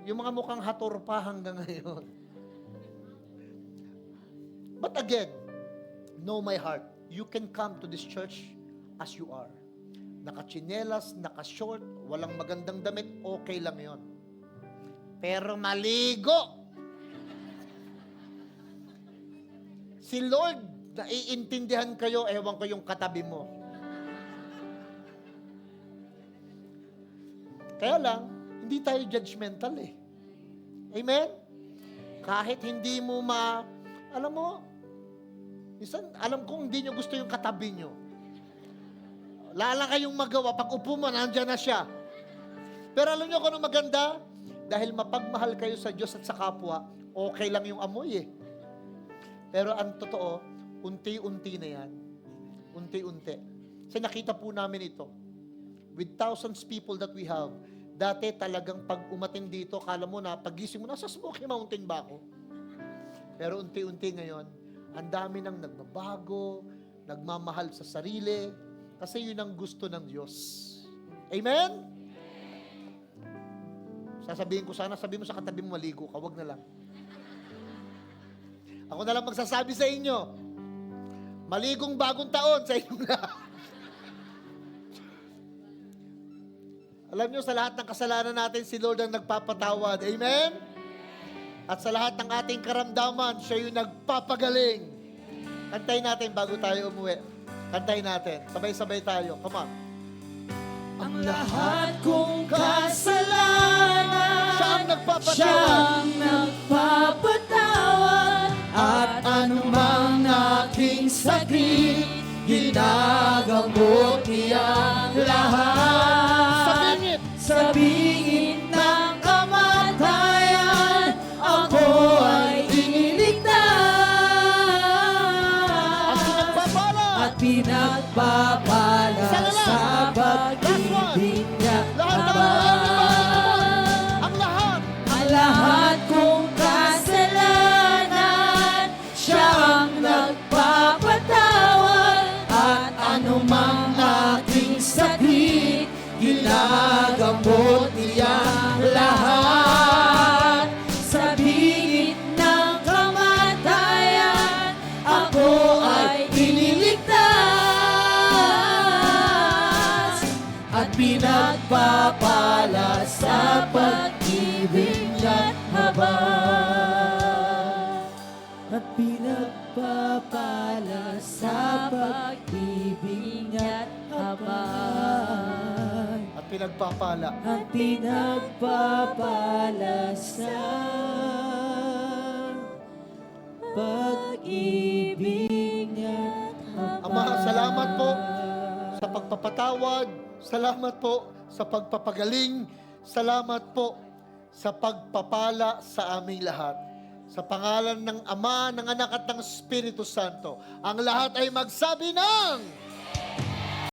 Yung mga mukhang hator pa hanggang ngayon. But again, know my heart. You can come to this church as you are. Nakachinelas, nakashort, walang magandang damit, okay lang yon. Pero maligo. si Lord, naiintindihan kayo, ewan ko yung katabi mo. Kaya lang, hindi tayo judgmental eh. Amen? Kahit hindi mo alam mo, minsan, alam kong hindi nyo gusto yung katabi nyo. Lala kayong magawa, pag upo mo, nandyan na siya. Pero alam nyo kung ano maganda? Dahil mapagmahal kayo sa Diyos at sa kapwa, okay lang yung amoy eh. Pero ang totoo, unti-unti na yan. Unti-unti. Kasi nakita po namin ito. With thousands people that we have, dati talagang pag umatin dito, kala mo na, pagising mo, nasa Smoky Mountain ba ako? Pero unti-unti ngayon, ang dami nang nagbabago, nagmamahal sa sarili, kasi yun ang gusto ng Diyos. Amen? Sasabihin ko sana, sabihin mo sa katabi mo, maligo ka, wag na lang. Ako na lang magsasabi sa inyo, maligong bagong taon sa inyong lahat. Alam nyo, sa lahat ng kasalanan natin, si Lord ang nagpapatawad. Amen? At sa lahat ng ating karamdaman, siya yung nagpapagaling. Kantayin natin bago tayo umuwi. Kantayin natin. Sabay-sabay tayo. Come on. Ang lahat kong kasalanan, Siya ang nagpapatawad. siyang nagpapatawad. At anumang aking sakit, ginagamot niyang lahat. Sa bingit ng kamatayan, ako ay iniligtas. At pinagpapala sa pag-ibig niya. Ang lahat. Ang lahat kong kasalanan, siya ang nagpapatawad. At anumang aking sakit, ginagamot niya lahat. Sa bingit ng kamatayan, ako ay iniligtas. At pinagpapala sa pag-ibig niya't habag. At pinagpapala sa pag-ibig niya't habag. At pinagpapala. At pinagpapala sa pag-ibig niya't habag. Ama, salamat po sa pagpapatawad. Salamat po sa pagpapagaling. Salamat po sa pagpapala sa aming lahat. Sa pangalan ng Ama, ng Anak at ng Espiritu Santo, ang lahat ay magsabi ng